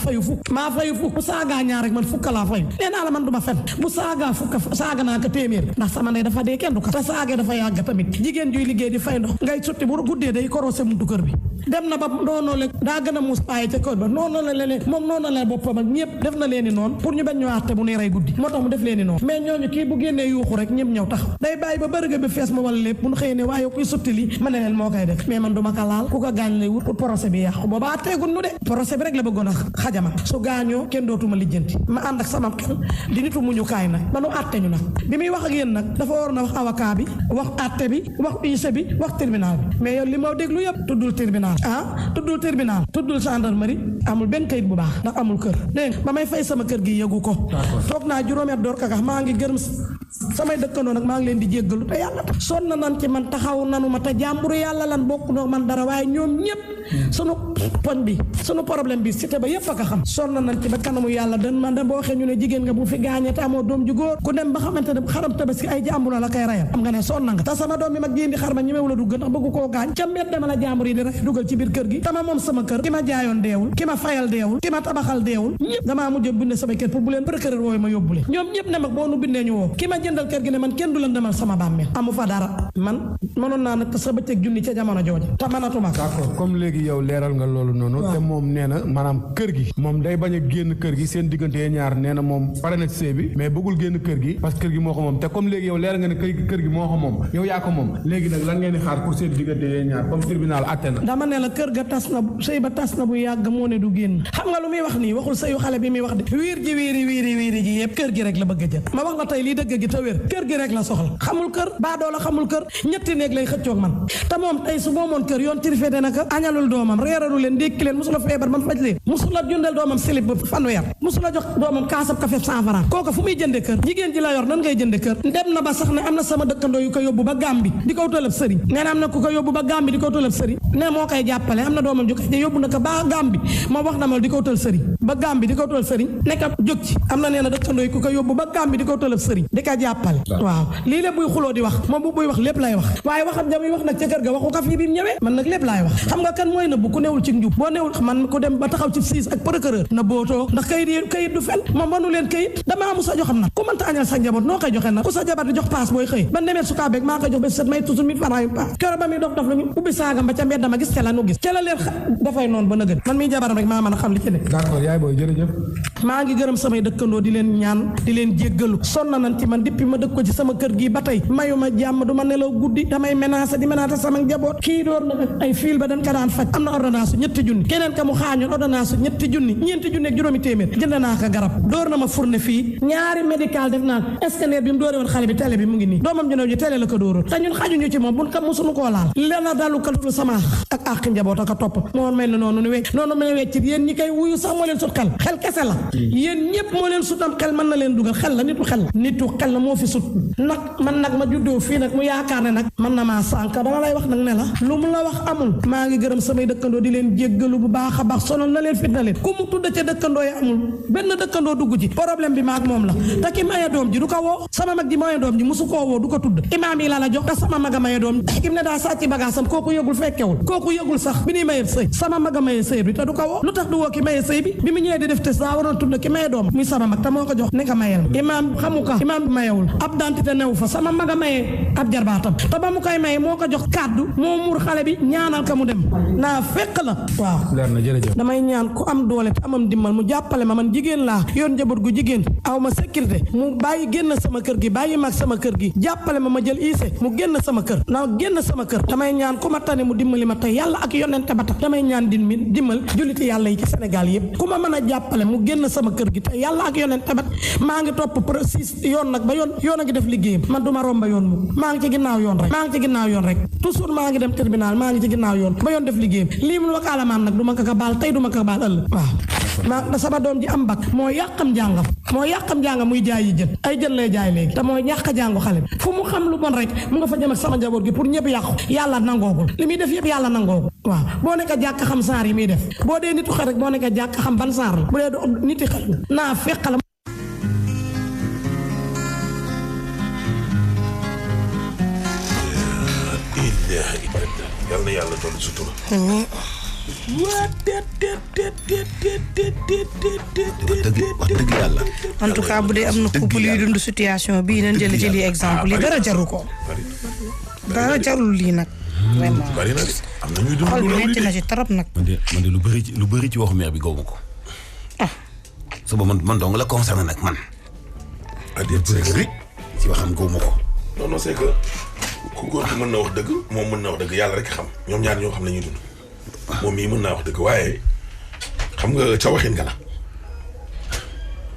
fayu fukk bu saagaa ñaar rek man fukk laa fayu nee naa la man du ma fen bu saagaa fukk saaga naa ko téeméer ndax sama ndey dafa dee kenn du ko te saagee dafa yàgg tamit jigéen juy liggéey di fay ndox ngay sutti bu guddee day korosé muntu kër bi dem na ba noonu la daa gën a muus paaye ca kër ba noonu la leen moom noonu la boppam ak ñëpp def na leen ni noonu pour ñu bañ ñu àtte bu ne rey guddi moo tax mu def leen ni noonu mais ñooñu kii bu génnee yuuxu rek ñëpp ñëw tax day bàyyi ba bërëga bi fees ma wala lépp bu ñu xëyee ne waaye kuy sutti li ma ne leen moo koy def mais man du ma ko laal ku ko gaañ lay wut pour procès bi yàqu booba àtteegul nu de procès bi rek la bëggoon a xajama su gaañoo kenn dootuma lijjanti ma ànd ak sama xel di nitu muñu kaay nag ba nu àtte ñu nag bi muy wax ak yéen nag dafa waroon a wax avocat bi wax àtte bi wax huissier bi wax tribunal bi mais yow li ma déglu yëpp tuddul tribunal tuddul tribunal tuddul gendarmerie amul benn kayit bu baax ndax amul kër dégg ba may fay sama kër gi yëgu ko toog naa juróomi at door kakax maa ngi gërëm samay dëkkandoo nag maa ngi leen di jéggalu te yàlla tax sonn nan ci man taxaw nanu ma te jàmburu yàlla lan bokk noo man dara waaye ñoom ñëpp sunu poñ bi sunu problème bi cité ba yëpp a ko xam sonn nan ci ba kanamu yàlla dan man da boo waxee ñu ne jigéen nga bu fi gaañee te amoo doom ju góor ku dem ba xamante ne xaram tabaski ay jàmbur la koy rayal xam nga ne sonn nga te sama doom bi mag jii di xar ma ñemewu la dugg ndax bëggu koo gaañ ca mbedd dama la jàmbur yi di rey dugal ci biir kër gi dama moom sama kër ki ma jaayoon deewul ki ma fayal deewul ki ma tabaxal deewul ñëpp damaa mujj binde sama kër pour bu leen procureur wooyu ma yóbbu leen ñoom ñëpp ne mag boo nu bindee ñu woo ki ma jëndal kër gi ne man kenn du leen demal sama bàmmeel amu fa dara man mënoon naa nag te sa bëccëg junni ca jamono jooju te mënatuma d'accord comme léegi yow leeral nga loolu noonu te moom nee na maanaam kër gi moom day bañ a génn kër gi seen diggante ñaar nee na moom pare na ci sëy bi mais bëggul génn kër gi parce que kër gi moo ko moom te comme léegi yow leeral nga ne kër gi moo ko moom yow yaa ko moom léegi nag lan ngeen di xaar pour seen diggante ñaar comme tribunal àtte na dama ne la kër ga tas na sëy ba tas na bu yàgg moo ne du génn xam nga lu muy wax nii waxul sëyu xale bi muy wax de wiir ji wiiri ji yëpp kër gi rek la bëgg a jël ma wax la tey lii dëgg gi te wér kër gi rek la soxla xamul kër baadoo la xamul kër ñetti néeg lay xëccoog man te moom tey su moomoon kër yoon tirifete na ko añalul doomam reeralu leen ndékki leen musula feebar man faj leen musula jundal doomam silib bu fanweer musula jox doomam kaasab café 100 francs kooku fu muy jënde kër jigéen ji la yor nan ngay jënde kër dem na ba sax ne am na sama dëkkandoo yu ko yóbbu ba Gàmbi di ko wutalab sëriñ nee na am na ku ko yóbbu ba Gàmbi di ko wutalab sëriñ ne moo koy jàppale am na doomam ju ko yóbbu na ko ba Gàmbi ma wax na ma di ko wutal sëriñ ba Gàmbi di ko wutal sëriñ nekk jóg ci am na nee na dëkkandoo yu ku ko yóbbu ba Gàmbi di ko wutalab sëriñ di ko jàppale waaw lii lépp buy xuloo di wax moom bu buy wax lépp lay wax waaye waxam ja muy wax nag ca kër ga waxu ko fii bi mu ñëwee man nag lépp laay wax xam nga kan mooy nëbbu ku newul ci njub boo newul man ku dem ba taxaw ci siis ak procureur na bootoo ndax kayit du fel moom manu leen kayit damaa mu sa joxam nag ku mënta añal sa njaboot noo koy joxe nag ku sa jabar di jox paas booy xëy ba demee su kaa beeg maa koy jox ba set may toujours 1000 francs yu paas kero ba muy dof la ñu ubbi saagam ba ca mbedd ma gis ca la nu gis ca la leen dafay noonu ba nëgën man miy jabaram rek maa mën a xam li ci nekk d'accord yaay booy jërëjëf maa ngi gërëm samay dëkkandoo di leen ñaan di leen jéggalu sonn nañ ci man depuis ma dëkk ko ci sama kër gi ba tey mayu ma jàmm du ma nelaw guddi damay menacer di menacer sama njaboot kii door na ay fiil ba dañ ko daan faj am na ordonnance ñetti junni keneen ka mu xaañoon ordonnance ñetti junni ñeenti junni ak juróomi téeméer jënd naa ko garab door na ma fourne fii ñaari médical def naa scanner bi mu doore woon xale bi télé bi mu ngi nii doomam ju ndaw ji télé la ko dóoroon te ñun xajuñu ci moom buñ ko musuñu koo laal lena dalu ka dul sama ak àq njaboot ak a topp moo mel ne noonu mel wecc yéen ñi koy wuyu sax moo leen sut xel kese la yéen ñëpp moo leen sutam xel mën na leen dugal xel la nitu xel la moo fi sut nag man nag ma juddoo fii nag mu yaakaar ne nag man na maa sànk dama lay wax nag ne la lu mu la wax amul maa ngi gërëm samay dëkkandoo di leen jéggalu bu baax a baax sonal na leen fit na leen ku mu tudd ca dëkkandoo yi amul benn dëkkandoo dugg ci problème bi maag moom la te ki maye doom ji du ko woo sama mag ji maye doom ji musu koo woo du ko tudd imaam yi la jox te sama mag a maye doom kim ne daa sàcc bagaasam kooku yëgul fekkewul kooku yëgul sax bi ñuy maye sëy sama mag a maye sëy bi te du ko woo lu tax du woo ki maye sëy bi mu ñëwee di def test daa waroon tudd ki maye doom muy sama mag te moo ko jox ne ko mayel imaam xamu ko imaam bi mayewul ab dentité newu fa sama mag a maye ab jarbaatam te ba mu koy maye moo ko jox kàddu moo muur xale bi ñaanal ka mu dem naa fekk la waaw leer na jërëjëf damay ñaan ku am doole te amam dimbal mu jàppale ma man jigéen laa yoon njaboot gu jigéen aw ma sécurité mu bàyyi génn sama kër gi bàyyi mag sama kër gi jàppale ma jël iise mu génn sama kër na génn sama kër damay ñaan ku ma tane mu dimbali ma tey yàlla ak yonente ba tax damay ñaan dimbal julliti yàlla yi ci Sénégal yëpp ku ma mën a jàppale mu génn sama kër gi tey yàlla ak yonente ba maa ngi topp précis yoon nag ba yoon a ngi def liggéeyam man du ma romba yoon mu maa ngi ci ginnaaw yoon rek toujours maa ngi dem tribunal maa ngi ci ginnaaw yoon ba yoon def liggéeyam lii mu wax alamaan nag du ma ko baal tey du ma ko baal ëllëg waaw sama doom ji am bac moo yàqam jàngam muy jaay yi jën ay jën lay jaay léegi te mooy ñàkk a jàngu xale bi fu mu xam lu bon rek mu nga fa jëm ak sama njaboot gi pour ñëpp yàqu yàlla nangoogul li muy def yëpp yàlla nangoogul waaw boo nekk jàkk xam saar yi muy def boo dee nitu xel rek boo nekk jàkk xam ban saar la bu dee du niti xel naa fekk la yal na yàlla doon sutura. wax dëgg yàlla. en tout cas bu dee am na couple yuy dund situation bii nañ jëli exemple yi dara jaru ko. dara jarul lii nag. vraiment bari na de am na ñuy dund xol bi loolu metti na ci trop nag. man de lu bëri ci waxu maire bi gaw ma ko. suba man dong la concerné nag man. bëri ci waxam gaw ma ko. non c'est que ku góor ki mën na wax dëgg moom mën na wax dëgg yàlla rek xam ñoom ñaar ñoo xam ne ñuy dund moom mii mën naa wax dëgg waaye xam nga ca waxin nga la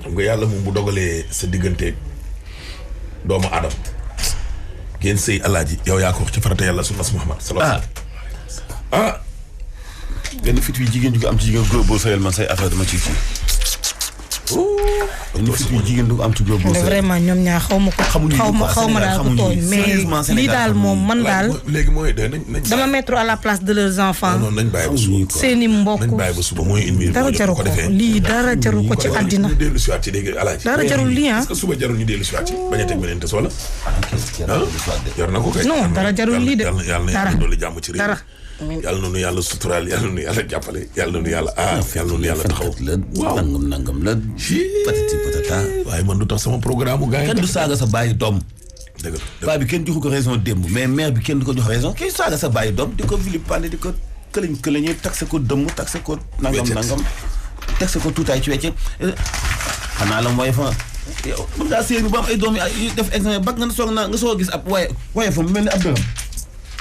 xam nga yàlla moom bu dogalee sa digganteeg doomu aadama ngeen sëy alaaji yow yaa ko wax ci farata yàlla sunnas Muhammad sallallahu alayhi wasallam benn fit wi jigéen ju ko am ci jigéen góor boo sëyal man say affaire dama ci kii. benn fit wi jigéen du ko am ci góor boo sëyal vraiment ñoom ñaar xaw ma daal ko tooñ mais lii daal moom man daal léegi mooy nañ dama mettre à la place de leurs enfants non nañ bàyyi ba suba seeni mbokk nañ bàyyi ba suba mooy une dara jaru ko lii dara jaru ko ci àddina ñu dellu siwaat ci dégg alaaji dara jarul lii est-ce que suba jarul ñu dellu siwaat ci bañ a teg beneen te wala jar na ko kay non dara jarul lii de yàlla na yàlla dolli jàmm ci réew dara yàlla na nu yàlla suturaal yàlla na nu yàlla jàppale yàlla na nu yàlla yàlla na nu yàlla taxaw waaw nangam la patati patata waaye man du tax sama programme gars yi kenn du saaga sa bàyyi doom dëgg la paa bi kenn joxu ko raison démb mais mère bi kenn du ko jox raison kii saaga sa bàyyi doom di ko vilipender di ko këlañee taxe ko dëmm taxe ko nangam taxe ko tuutaay ci wecce xanaa la mooy fa yow mën ngaa séer bi ba am ay doom yi def examen bac nga soog a gis ab waaye fa mu mel ni ab dërëm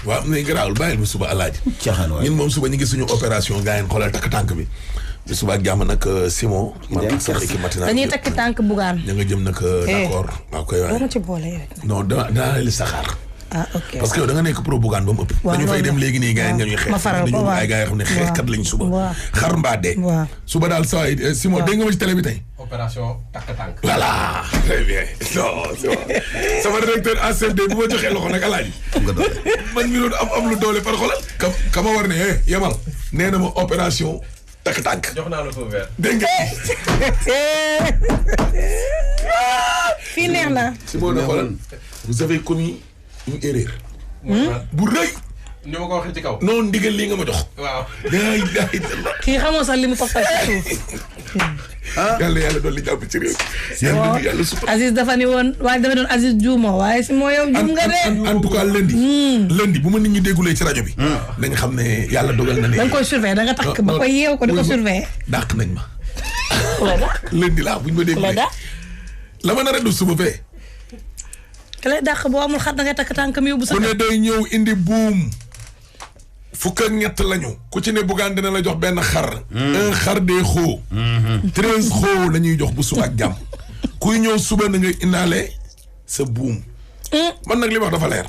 waaw mais garaawul bàyyil ba suba alaaji ñun moom suba ñu ngi suñu opération gars yi xoolal takk tànk bi bu suba ak jàmm nag Simon man ak sama équipe matinale dañuy takk tànk bugaan ña nga jëm nag d'accord waaw koy waaye doo ma ci boole yow non danaa li saxaar ok parce que yow da nga nekk pro bugaan ba mu ëpp dañu fay dem léegi nii gars yi nga ñuy xeex ma faral ko ay gars yoo xam ne xeexkat lañ suba xar mbaa dee suba daal saa yi Simon dégg nga ma ci télé bi tey opération takk tànk voilà très bien non c'est bon sama directeur ACD bu ma joxee loxo nag alaaji man mi doon am lu doole par xolal kama war ne yemal nee na ma opération takk tànk jox naa la feu vert dégg nga fii neex na Simon na xoolal vous avez commis une erreur bu rëy ni ma ko waxee ci kaw non ndigal lii nga ma jox waaw kii xamoo sax li mu ko fay ci suuf yàlla doon li jàpp ci réew yàlla suuf Aziz dafa ni woon waaye dafa doon Aziz juuma waaye si moo yow juum nga de en tout cas lundi bu ma nit ñi déggulee ci rajo bi da nga xam ne yàlla dogal na ne da nga koy surveiller da nga takk ba koy yeew ko di ko surveiller dàq nañ ma lundi laa buñ ma déggulee la ma nar a def suba fee ki lay dàq boo amul xar da ngay takk tànkam yóbbu sa ku ne day ñëw indi buum fukk ak ñett lañu ku ci ne buggaan dina la jox benn xar un xar des xoo 13 xoo la ñuy jox bu suba ak jàmm kuy ñëw suba na ngay indaale sa buum man nag li ma wax dafa leer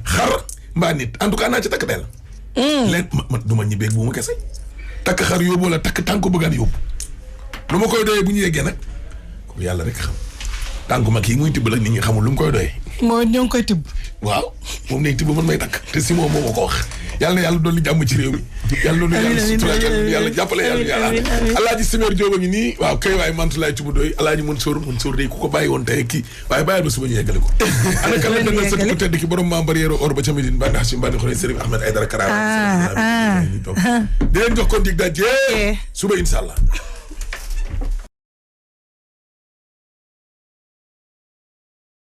xar mbaa nit en tout cas naa ci takk del leen ma du ma ñibbeeg buuma kese takk xar yóbbu wala takk tànk ko bëggaan yóbbu lu ma koy doyee bu ñu yeggee nag ko yàlla rek xam tànku mag yi muy tibb la nit ñi xamul lu mu koy doyee mooy ñoo ngi koy tibb waaw moom ne tibb man may takk te si moom moo ma ko wax yàlla na yàlla doon li jàmm ci réew mi yàlla noonu yàlla sutura yàlla jàppale yàlla alaaji Simeer Jóob a ngi nii waaw kay waaye Mantulaay ci bu doy alaaji Mansour day ku ko bàyyi woon tey kii waaye bàyyil ba suba ñu yeggale ko ana kan la dana sët ku tedd ki borom maam barrière or ba ca Médine bandi Hachim bandi xone Serigne Ahmed Aïdara Kara di leen jox kon dig daje suba inshallah